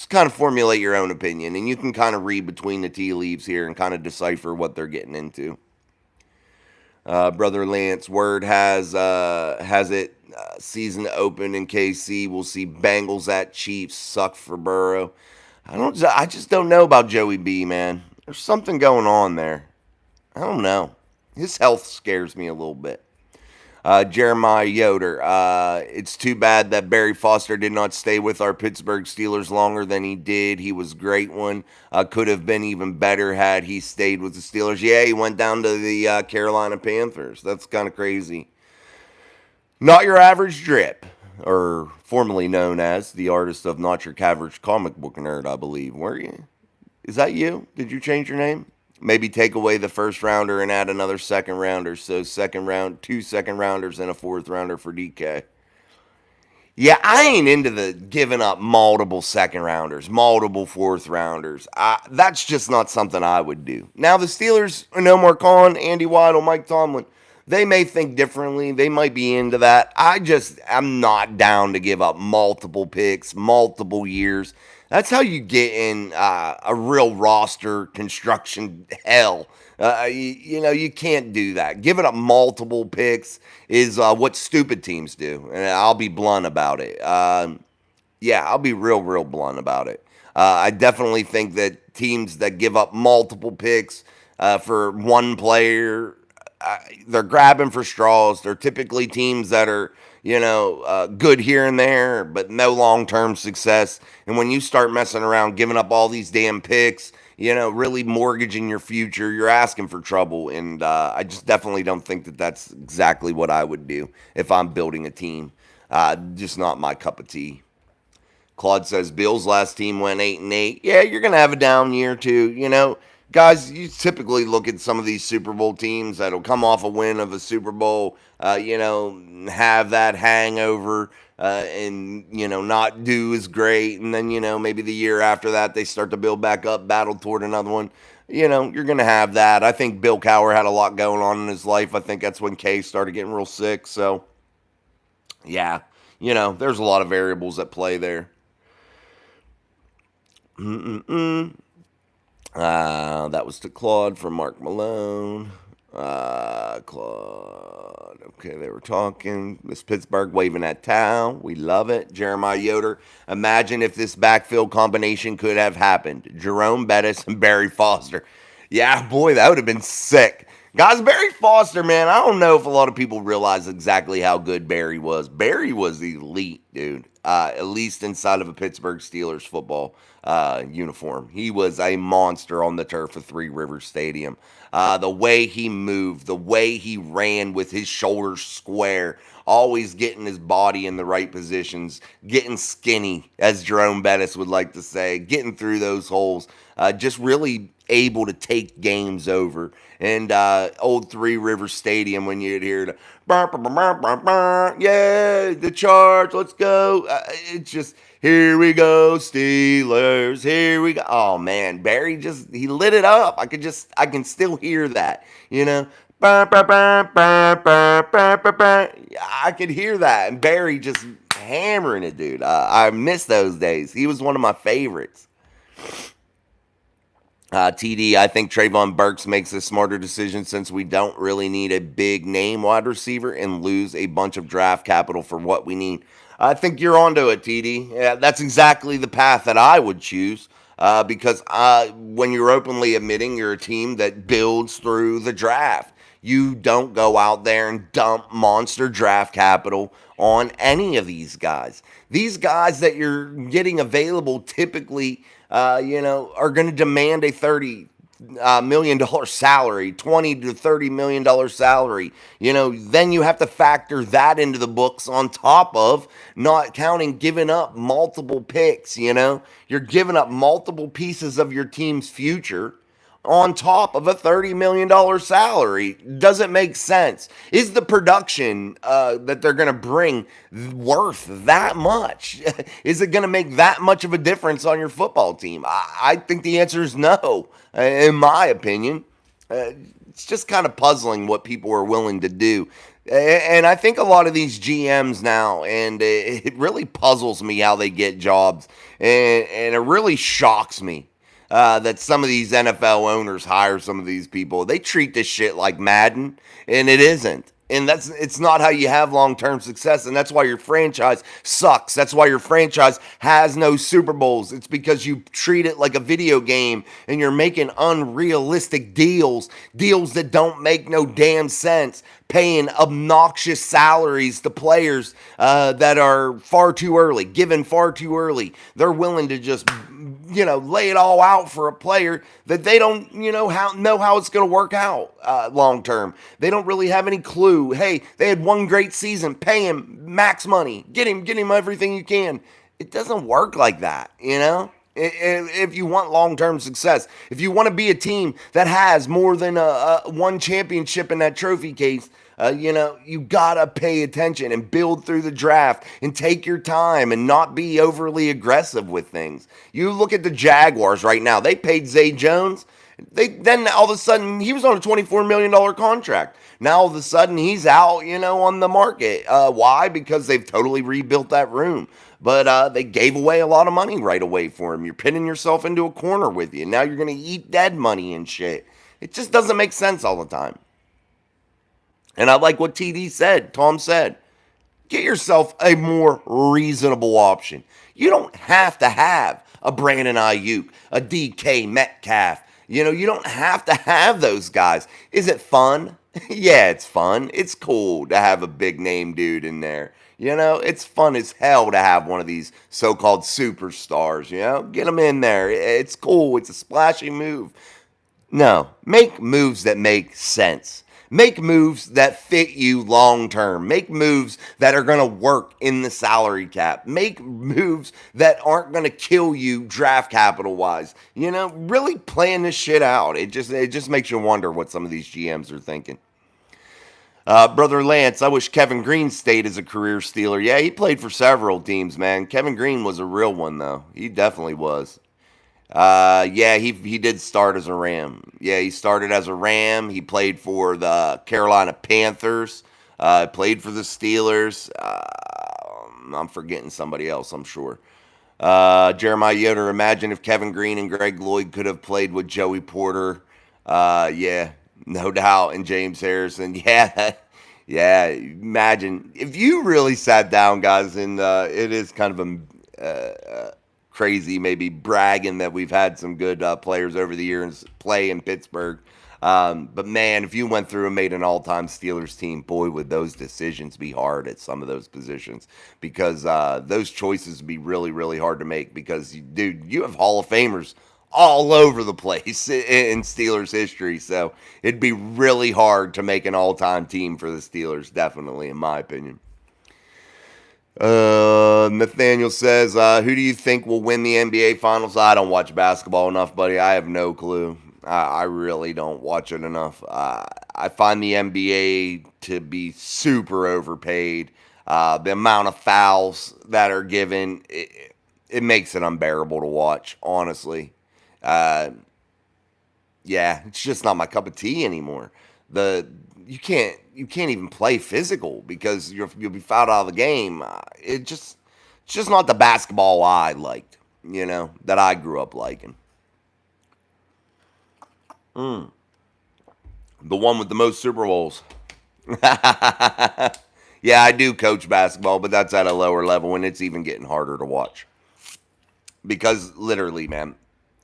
kind of formulate your own opinion, and you can kind of read between the tea leaves here and kind of decipher what they're getting into. Brother Lance, word has it season open in KC. We'll see Bengals at Chiefs. Suck for Burrow. I just don't know about Joey B, man. There's something going on there. I don't know. His health scares me a little bit. Jeremiah Yoder, it's too bad that Barry Foster did not stay with our Pittsburgh Steelers longer than he did. He was a great one. Could have been even better had he stayed with the Steelers. Yeah, he went down to the Carolina Panthers. That's kind of crazy. Not Your Average Drip, or formerly known as the artist of Not Your Average Comic Book Nerd, I believe. Were you? Is that you? Did you change your name? Maybe take away the first rounder and add another second rounder. So second round, two second rounders and a fourth rounder for DK. Yeah, I ain't into the giving up multiple second rounders, multiple fourth rounders. That's just not something I would do. Now, the Steelers are no more calling Andy Waddle, Mike Tomlin. They may think differently. They might be into that. I'm not down to give up multiple picks, multiple years. That's how you get in a real roster construction hell. You can't do that. Giving up multiple picks is what stupid teams do, and I'll be blunt about it. Yeah, I'll be real blunt about it. I definitely think that teams that give up multiple picks for one player, they're grabbing for straws. They're typically teams that are, good here and there, but no long term success. And when you start messing around, giving up all these damn picks, really mortgaging your future, you're asking for trouble. And I just definitely don't think that that's exactly what I would do if I'm building a team. Just not my cup of tea. Claude says Bill's last team went 8-8. Yeah, you're gonna have a down year too. Guys, you typically look at some of these Super Bowl teams that'll come off a win of a Super Bowl, have that hangover, and not do as great, and then maybe the year after that they start to build back up, battle toward another one. You're gonna have that. I think Bill Cowher had a lot going on in his life. I think that's when Kay started getting real sick. So, yeah, there's a lot of variables at play there. That was to Claude from Mark Malone. Claude. Okay, they were talking. Miss Pittsburgh waving at towel. We love it. Jeremiah Yoder. Imagine if this backfield combination could have happened. Jerome Bettis and Barry Foster. Yeah, boy, that would have been sick. Guys, Barry Foster, man, I don't know if a lot of people realize exactly how good Barry was. Barry was elite, dude. At least inside of a Pittsburgh Steelers football uniform. He was a monster on the turf of Three Rivers Stadium. The way he moved, the way he ran with his shoulders square, always getting his body in the right positions, getting skinny, as Jerome Bettis would like to say, getting through those holes, just really able to take games over. And old Three Rivers Stadium, when you'd hear the yeah, the Charge, let's go. It's just, here we go, Steelers, here we go. Oh man, Barry he lit it up. I can still hear that, I could hear that, and Barry just hammering it, dude. I miss those days. He was one of my favorites. TD, I think Trayvon Burks makes a smarter decision since we don't really need a big name wide receiver and lose a bunch of draft capital for what we need. I think you're onto it, TD. Yeah, that's exactly the path that I would choose because when you're openly admitting you're a team that builds through the draft, you don't go out there and dump monster draft capital on any of these guys. These guys that you're getting available typically are going to demand a $30 million salary, $20 to $30 million salary. Then you have to factor that into the books on top of not counting giving up multiple picks. You're giving up multiple pieces of your team's future on top of a $30 million salary. Does it make sense? Is the production that they're going to bring worth that much? Is it going to make that much of a difference on your football team? I think the answer is no, in my opinion. It's just kind of puzzling what people are willing to do. And I think a lot of these GMs now, and it really puzzles me how they get jobs, and it really shocks me. That some of these NFL owners hire some of these people. They treat this shit like Madden, and it isn't. And it's not how you have long-term success, and that's why your franchise sucks. That's why your franchise has no Super Bowls. It's because you treat it like a video game, and you're making unrealistic deals that don't make no damn sense, paying obnoxious salaries to players that are far too early, given far too early. They're willing to just lay it all out for a player that they don't, know how it's going to work out long term. They don't really have any clue. Hey, they had one great season. Pay him max money. Get him everything you can. It doesn't work like that, If you want long-term success, if you want to be a team that has more than one championship in that trophy case, you gotta pay attention and build through the draft and take your time and not be overly aggressive with things. You look at the Jaguars right now; they paid Zay Jones. Then all of a sudden he was on a $24 million contract. Now all of a sudden he's out, on the market. Why? Because they've totally rebuilt that room. But they gave away a lot of money right away for him. You're pinning yourself into a corner with you. Now you're going to eat dead money and shit. It just doesn't make sense all the time. And I like what Tom said. Get yourself a more reasonable option. You don't have to have a Brandon Ayuk, a DK Metcalf. You don't have to have those guys. Is it fun? Yeah, it's fun. It's cool to have a big name dude in there. It's fun as hell to have one of these so-called superstars, Get them in there. It's cool. It's a splashy move. No, make moves that make sense. Make moves that fit you long term. Make moves that are going to work in the salary cap. Make moves that aren't going to kill you draft capital wise. Really plan this shit out. It just makes you wonder what some of these GMs are thinking. Brother Lance, I wish Kevin Green stayed as a career Steeler. Yeah, he played for several teams, man. Kevin Green was a real one, though. He definitely was. Yeah, he did start as a Ram. Yeah, he started as a Ram. He played for the Carolina Panthers. Played for the Steelers. I'm forgetting somebody else, I'm sure. Jeremiah Yoder, imagine if Kevin Green and Greg Lloyd could have played with Joey Porter. Yeah, no doubt. And James Harrison. Yeah, imagine if you really sat down, guys, and it is kind of a crazy, maybe bragging that we've had some good players over the years play in Pittsburgh. But man, if you went through and made an all-time Steelers team, boy, would those decisions be hard at some of those positions, because those choices would be really, really hard to make, because, dude, you have Hall of Famers all over the place in Steelers history. So it'd be really hard to make an all-time team for the Steelers, definitely, in my opinion. Nathaniel says, who do you think will win the NBA Finals? I don't watch basketball enough, buddy. I have no clue. I really don't watch it enough. I find the NBA to be super overpaid. The amount of fouls that are given, it makes it unbearable to watch, honestly. Yeah, it's just not my cup of tea anymore. You can't even play physical because you'll be fouled out of the game. It's just not the basketball I liked, that I grew up liking. The one with the most Super Bowls. Yeah, I do coach basketball, but that's at a lower level, and it's even getting harder to watch. Because literally, man,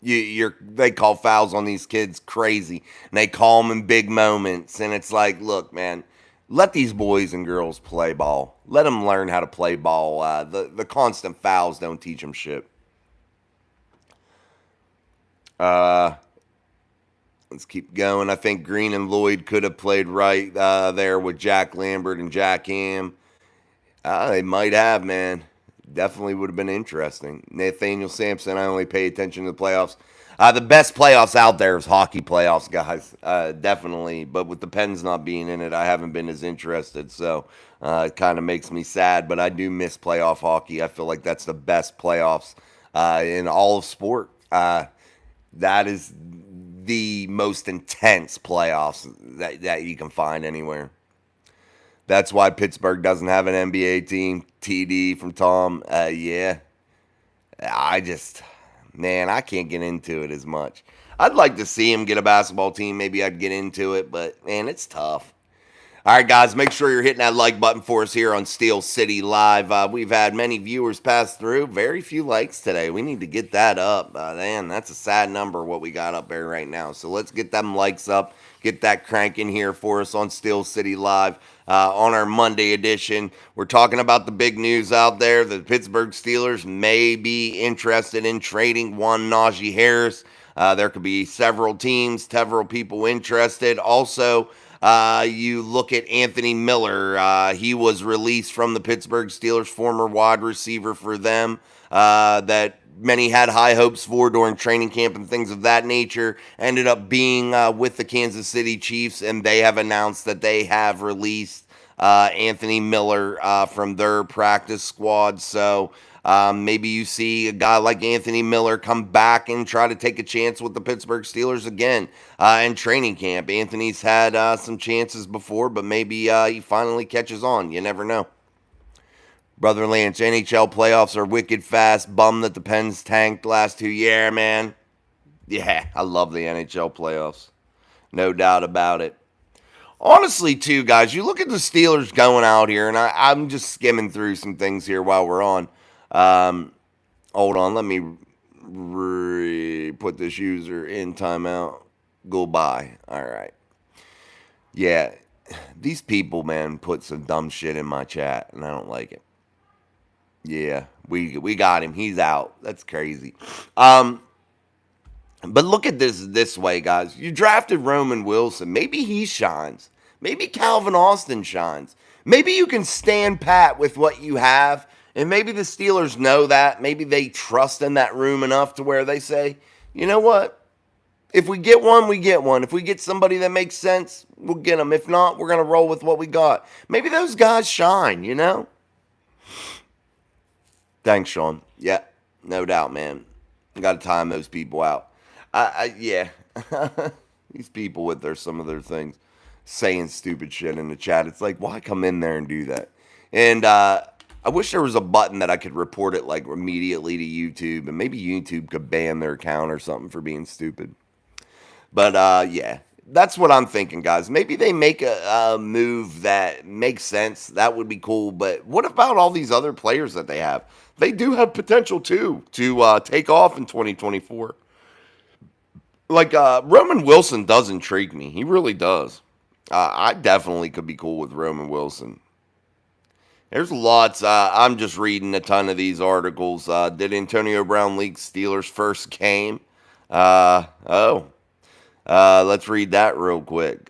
they call fouls on these kids crazy, and they call them in big moments, and it's like, look, man, let these boys and girls play ball. Let them learn how to play ball. The constant fouls don't teach them shit. Let's keep going. I think Green and Lloyd could have played right there with Jack Lambert and Jack Ham. They might have, man. Definitely would have been interesting. Nathaniel Sampson, I only pay attention to the playoffs. The best playoffs out there is hockey playoffs, guys. Definitely. But with the Pens not being in it, I haven't been as interested. So it kind of makes me sad. But I do miss playoff hockey. I feel like that's the best playoffs in all of sport. That is the most intense playoffs that you can find anywhere. That's why Pittsburgh doesn't have an NBA team. TD from Tom. Yeah. I can't get into it as much. I'd like to see him get a basketball team. Maybe I'd get into it, but, man, it's tough. All right, guys, make sure you're hitting that like button for us here on Steel City Live. We've had many viewers pass through. Very few likes today. We need to get that up. Man, that's a sad number, what we got up there right now. So let's get them likes up. Get that cranking here for us on Steel City Live. On our Monday edition, we're talking about the big news out there. The Pittsburgh Steelers may be interested in trading one Najee Harris. There could be several teams, several people interested. Also, you look at Anthony Miller. He was released from the Pittsburgh Steelers, former wide receiver for them, that many had high hopes for during training camp and things of that nature, ended up being with the Kansas City Chiefs, and they have announced that they have released Anthony Miller from their practice squad. So maybe you see a guy like Anthony Miller come back and try to take a chance with the Pittsburgh Steelers again in training camp. Anthony's had some chances before, but maybe he finally catches on. You never know. Brother Lance, NHL playoffs are wicked fast. Bummed that the Pens tanked last 2 years, man. Yeah, I love the NHL playoffs. No doubt about it. Honestly, too, guys, you look at the Steelers going out here, and I'm just skimming through some things here while we're on. Hold on, let me put this user in timeout. Goodbye. All right. Yeah, these people, man, put some dumb shit in my chat, and I don't like it. Yeah, we got him. He's out. That's crazy. But look at this way, guys. You drafted Roman Wilson. Maybe he shines. Maybe Calvin Austin shines. Maybe you can stand pat with what you have, and maybe the Steelers know that. Maybe they trust in that room enough to where they say, you know what? If we get one, we get one. If we get somebody that makes sense, we'll get them. If not, we're going to roll with what we got. Maybe those guys shine, you know? Thanks, Sean. Yeah, no doubt, man. Got to time those people out. Yeah. These people with some of their things saying stupid shit in the chat. It's like, why come in there and do that? And I wish there was a button that I could report it like immediately to YouTube, and maybe YouTube could ban their account or something for being stupid. But yeah, that's what I'm thinking, guys. Maybe they make a move that makes sense. That would be cool. But what about all these other players that they have? They do have potential too to take off in 2024. Like Roman Wilson does intrigue me. He really does. I definitely could be cool with Roman Wilson. There's lots. I'm just reading a ton of these articles. Did Antonio Brown leak Steelers' first game? Let's read that real quick.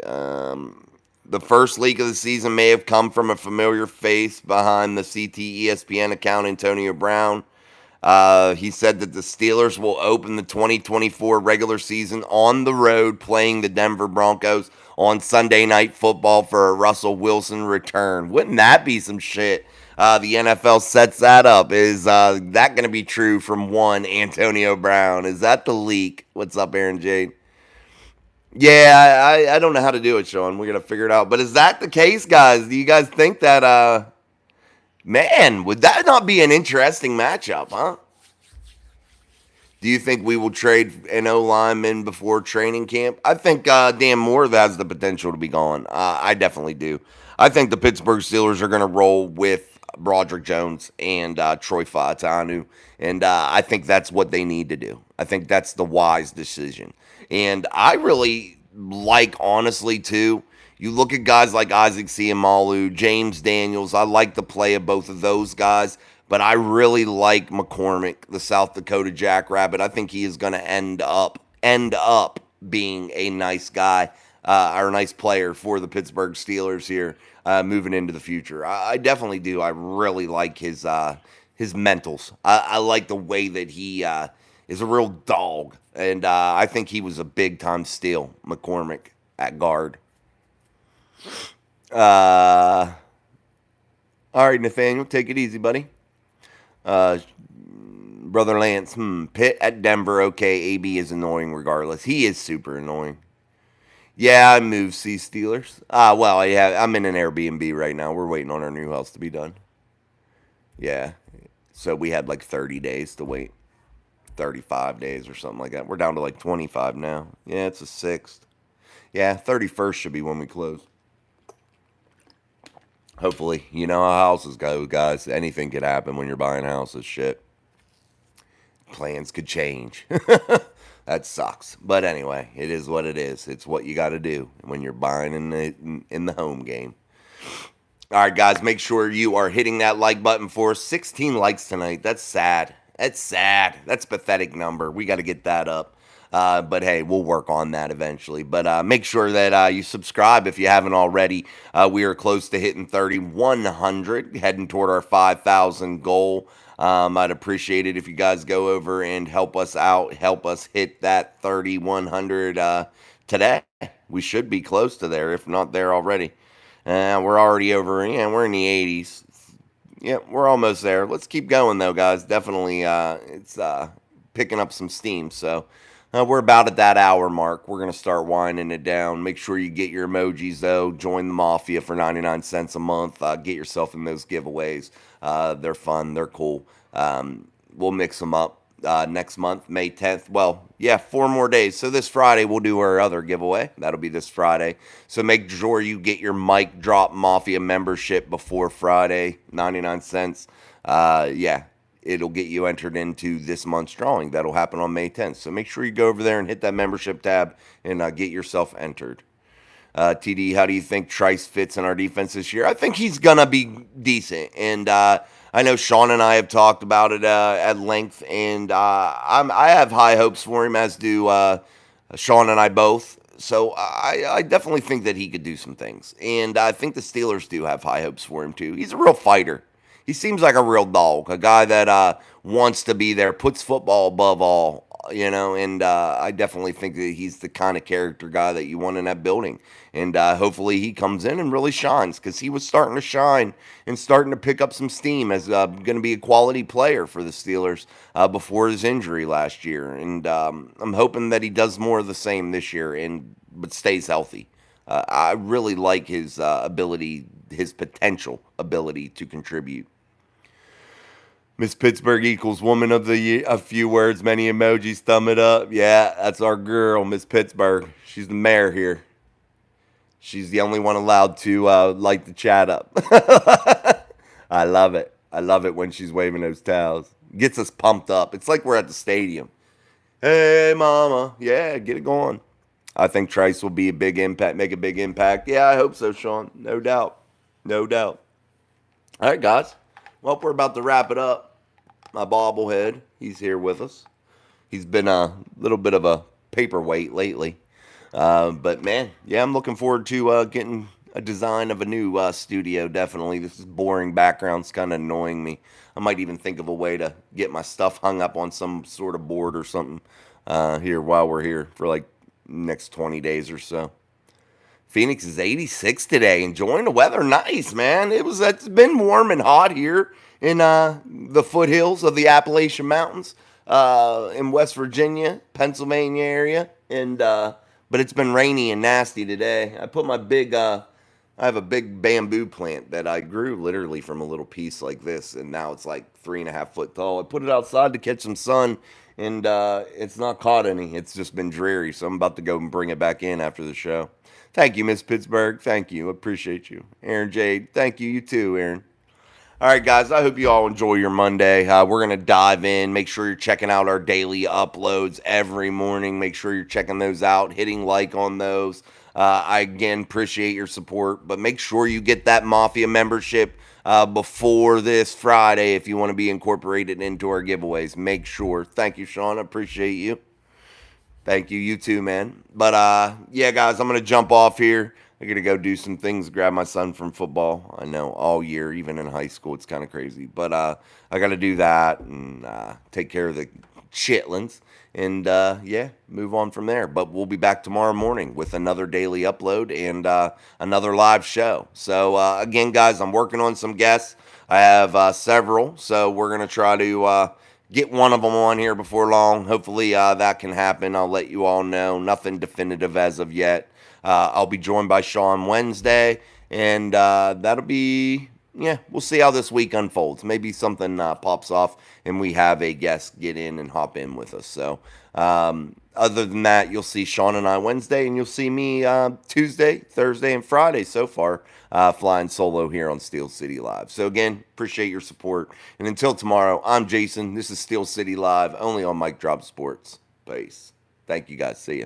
The first leak of the season may have come from a familiar face behind the CT ESPN account, Antonio Brown. He said that the Steelers will open the 2024 regular season on the road playing the Denver Broncos on Sunday Night Football for a Russell Wilson return. Wouldn't that be some shit? The NFL sets that up. Is that going to be true from one Antonio Brown? Is that the leak? What's up, Aaron Jade? Yeah, I don't know how to do it, Sean. We're going to figure it out. But is that the case, guys? Do you guys think that, man, would that not be an interesting matchup, huh? Do you think we will trade an O lineman before training camp? I think Dan Moore has the potential to be gone. I definitely do. I think the Pittsburgh Steelers are going to roll with Broderick Jones and Troy Fautanu, and I think that's what they need to do. I think that's the wise decision. And I really like, honestly, too, you look at guys like Isaac Seumalo, James Daniels. I like the play of both of those guys. But I really like McCormick, the South Dakota Jackrabbit. I think he is going to end up being a nice guy or a nice player for the Pittsburgh Steelers here moving into the future. I definitely do. I really like his mentals. I like the way that he is a real dog. And I think he was a big-time steal, McCormick, at guard. All right, Nathaniel, take it easy, buddy. Brother Lance, Pitt at Denver, okay, AB is annoying regardless. He is super annoying. Yeah, I moved C Steelers. Well, yeah, I'm in an Airbnb right now. We're waiting on our new house to be done. Yeah, so we had like 30 days to wait. 35 days or something like that. We're down to like 25 now. Yeah, it's the 6th. Yeah, 31st should be when we close. Hopefully, you know how houses go, guys. Anything could happen when you're buying houses. Shit. Plans could change. That sucks. But anyway, it is what it is. It's what you got to do when you're buying in the home game. All right, guys, make sure you are hitting that like button for us. 16 likes tonight. That's sad. That's sad. That's a pathetic number. We got to get that up. But hey, we'll work on that eventually. But make sure that you subscribe if you haven't already. We are close to hitting 3,100, heading toward our 5,000 goal. I'd appreciate it if you guys go over and help us out, help us hit that 3,100 today. We should be close to there, if not there already. We're already over, yeah, we're in the 80s. Yeah, we're almost there. Let's keep going though, guys. Definitely, it's picking up some steam. So we're about at that hour mark. We're gonna start winding it down. Make sure you get your emojis though. Join the mafia for 99 cents a month. Get yourself in those giveaways. They're fun. They're cool. We'll mix them up next month, May 10th. Well, yeah, 4 more days. So this Friday we'll do our other giveaway. That'll be this Friday. So make sure you get your Mic Drop Mafia membership before Friday, 99 cents. Yeah, it'll get you entered into this month's drawing. That'll happen on May 10th. So make sure you go over there and hit that membership tab and get yourself entered. TD, how do you think Trice fits in our defense this year? I think he's going to be decent. And I know Sean and I have talked about it at length. And I have high hopes for him, as do Sean and I both. So I definitely think that he could do some things. And I think the Steelers do have high hopes for him, too. He's a real fighter. He seems like a real dog, a guy that wants to be there, puts football above all, and I definitely think that he's the kind of character guy that you want in that building. And hopefully he comes in and really shines, because he was starting to shine and starting to pick up some steam as going to be a quality player for the Steelers before his injury last year. And I'm hoping that he does more of the same this year but stays healthy. I really like his ability, his potential ability to contribute. Miss Pittsburgh equals woman of the year. A few words, many emojis, thumb it up. Yeah, that's our girl, Miss Pittsburgh. She's the mayor here. She's the only one allowed to light the chat up. I love it. I love it when she's waving those towels. Gets us pumped up. It's like we're at the stadium. Hey, mama. Yeah, get it going. I think Trice will be a big impact, make a big impact. Yeah, I hope so, Sean. No doubt. No doubt. All right, guys. Well, we're about to wrap it up. My bobblehead, he's here with us. He's been a little bit of a paperweight lately. But, man, yeah, I'm looking forward to getting a design of a new studio, definitely. This is boring background's kind of annoying me. I might even think of a way to get my stuff hung up on some sort of board or something here while we're here for like next 20 days or so. Phoenix is 86 today. Enjoying the weather. Nice, man. It's been warm and hot here in the foothills of the Appalachian Mountains in West Virginia, Pennsylvania area. But it's been rainy and nasty today. I put I have a big bamboo plant that I grew literally from a little piece like this, and now it's like 3.5 foot tall. I put it outside to catch some sun, and it's not caught any. It's just been dreary, so I'm about to go and bring it back in after the show. Thank you, Miss Pittsburgh. Thank you. Appreciate you. Aaron Jade, thank you. You too, Aaron. All right, guys, I hope you all enjoy your Monday. We're going to dive in. Make sure you're checking out our daily uploads every morning. Make sure you're checking those out, hitting like on those. I, again, appreciate your support, but make sure you get that Mafia membership before this Friday if you want to be incorporated into our giveaways. Make sure. Thank you, Sean. I appreciate you. Thank you. You too, man. But, yeah, guys, I'm going to jump off here. I got to go do some things, grab my son from football. I know all year, even in high school, it's kind of crazy. But I got to do that and take care of the chitlins and, yeah, move on from there. But we'll be back tomorrow morning with another daily upload and another live show. So, again, guys, I'm working on some guests. I have several, so we're going to try to get one of them on here before long. Hopefully that can happen. I'll let you all know. Nothing definitive as of yet. I'll be joined by Sean Wednesday, and that'll be, yeah, we'll see how this week unfolds. Maybe something pops off, and we have a guest get in and hop in with us. So other than that, you'll see Sean and I Wednesday, and you'll see me Tuesday, Thursday, and Friday so far, flying solo here on Steel City Live. So again, appreciate your support. And until tomorrow, I'm Jason. This is Steel City Live, only on Mic Drop Sports. Peace. Thank you, guys. See ya.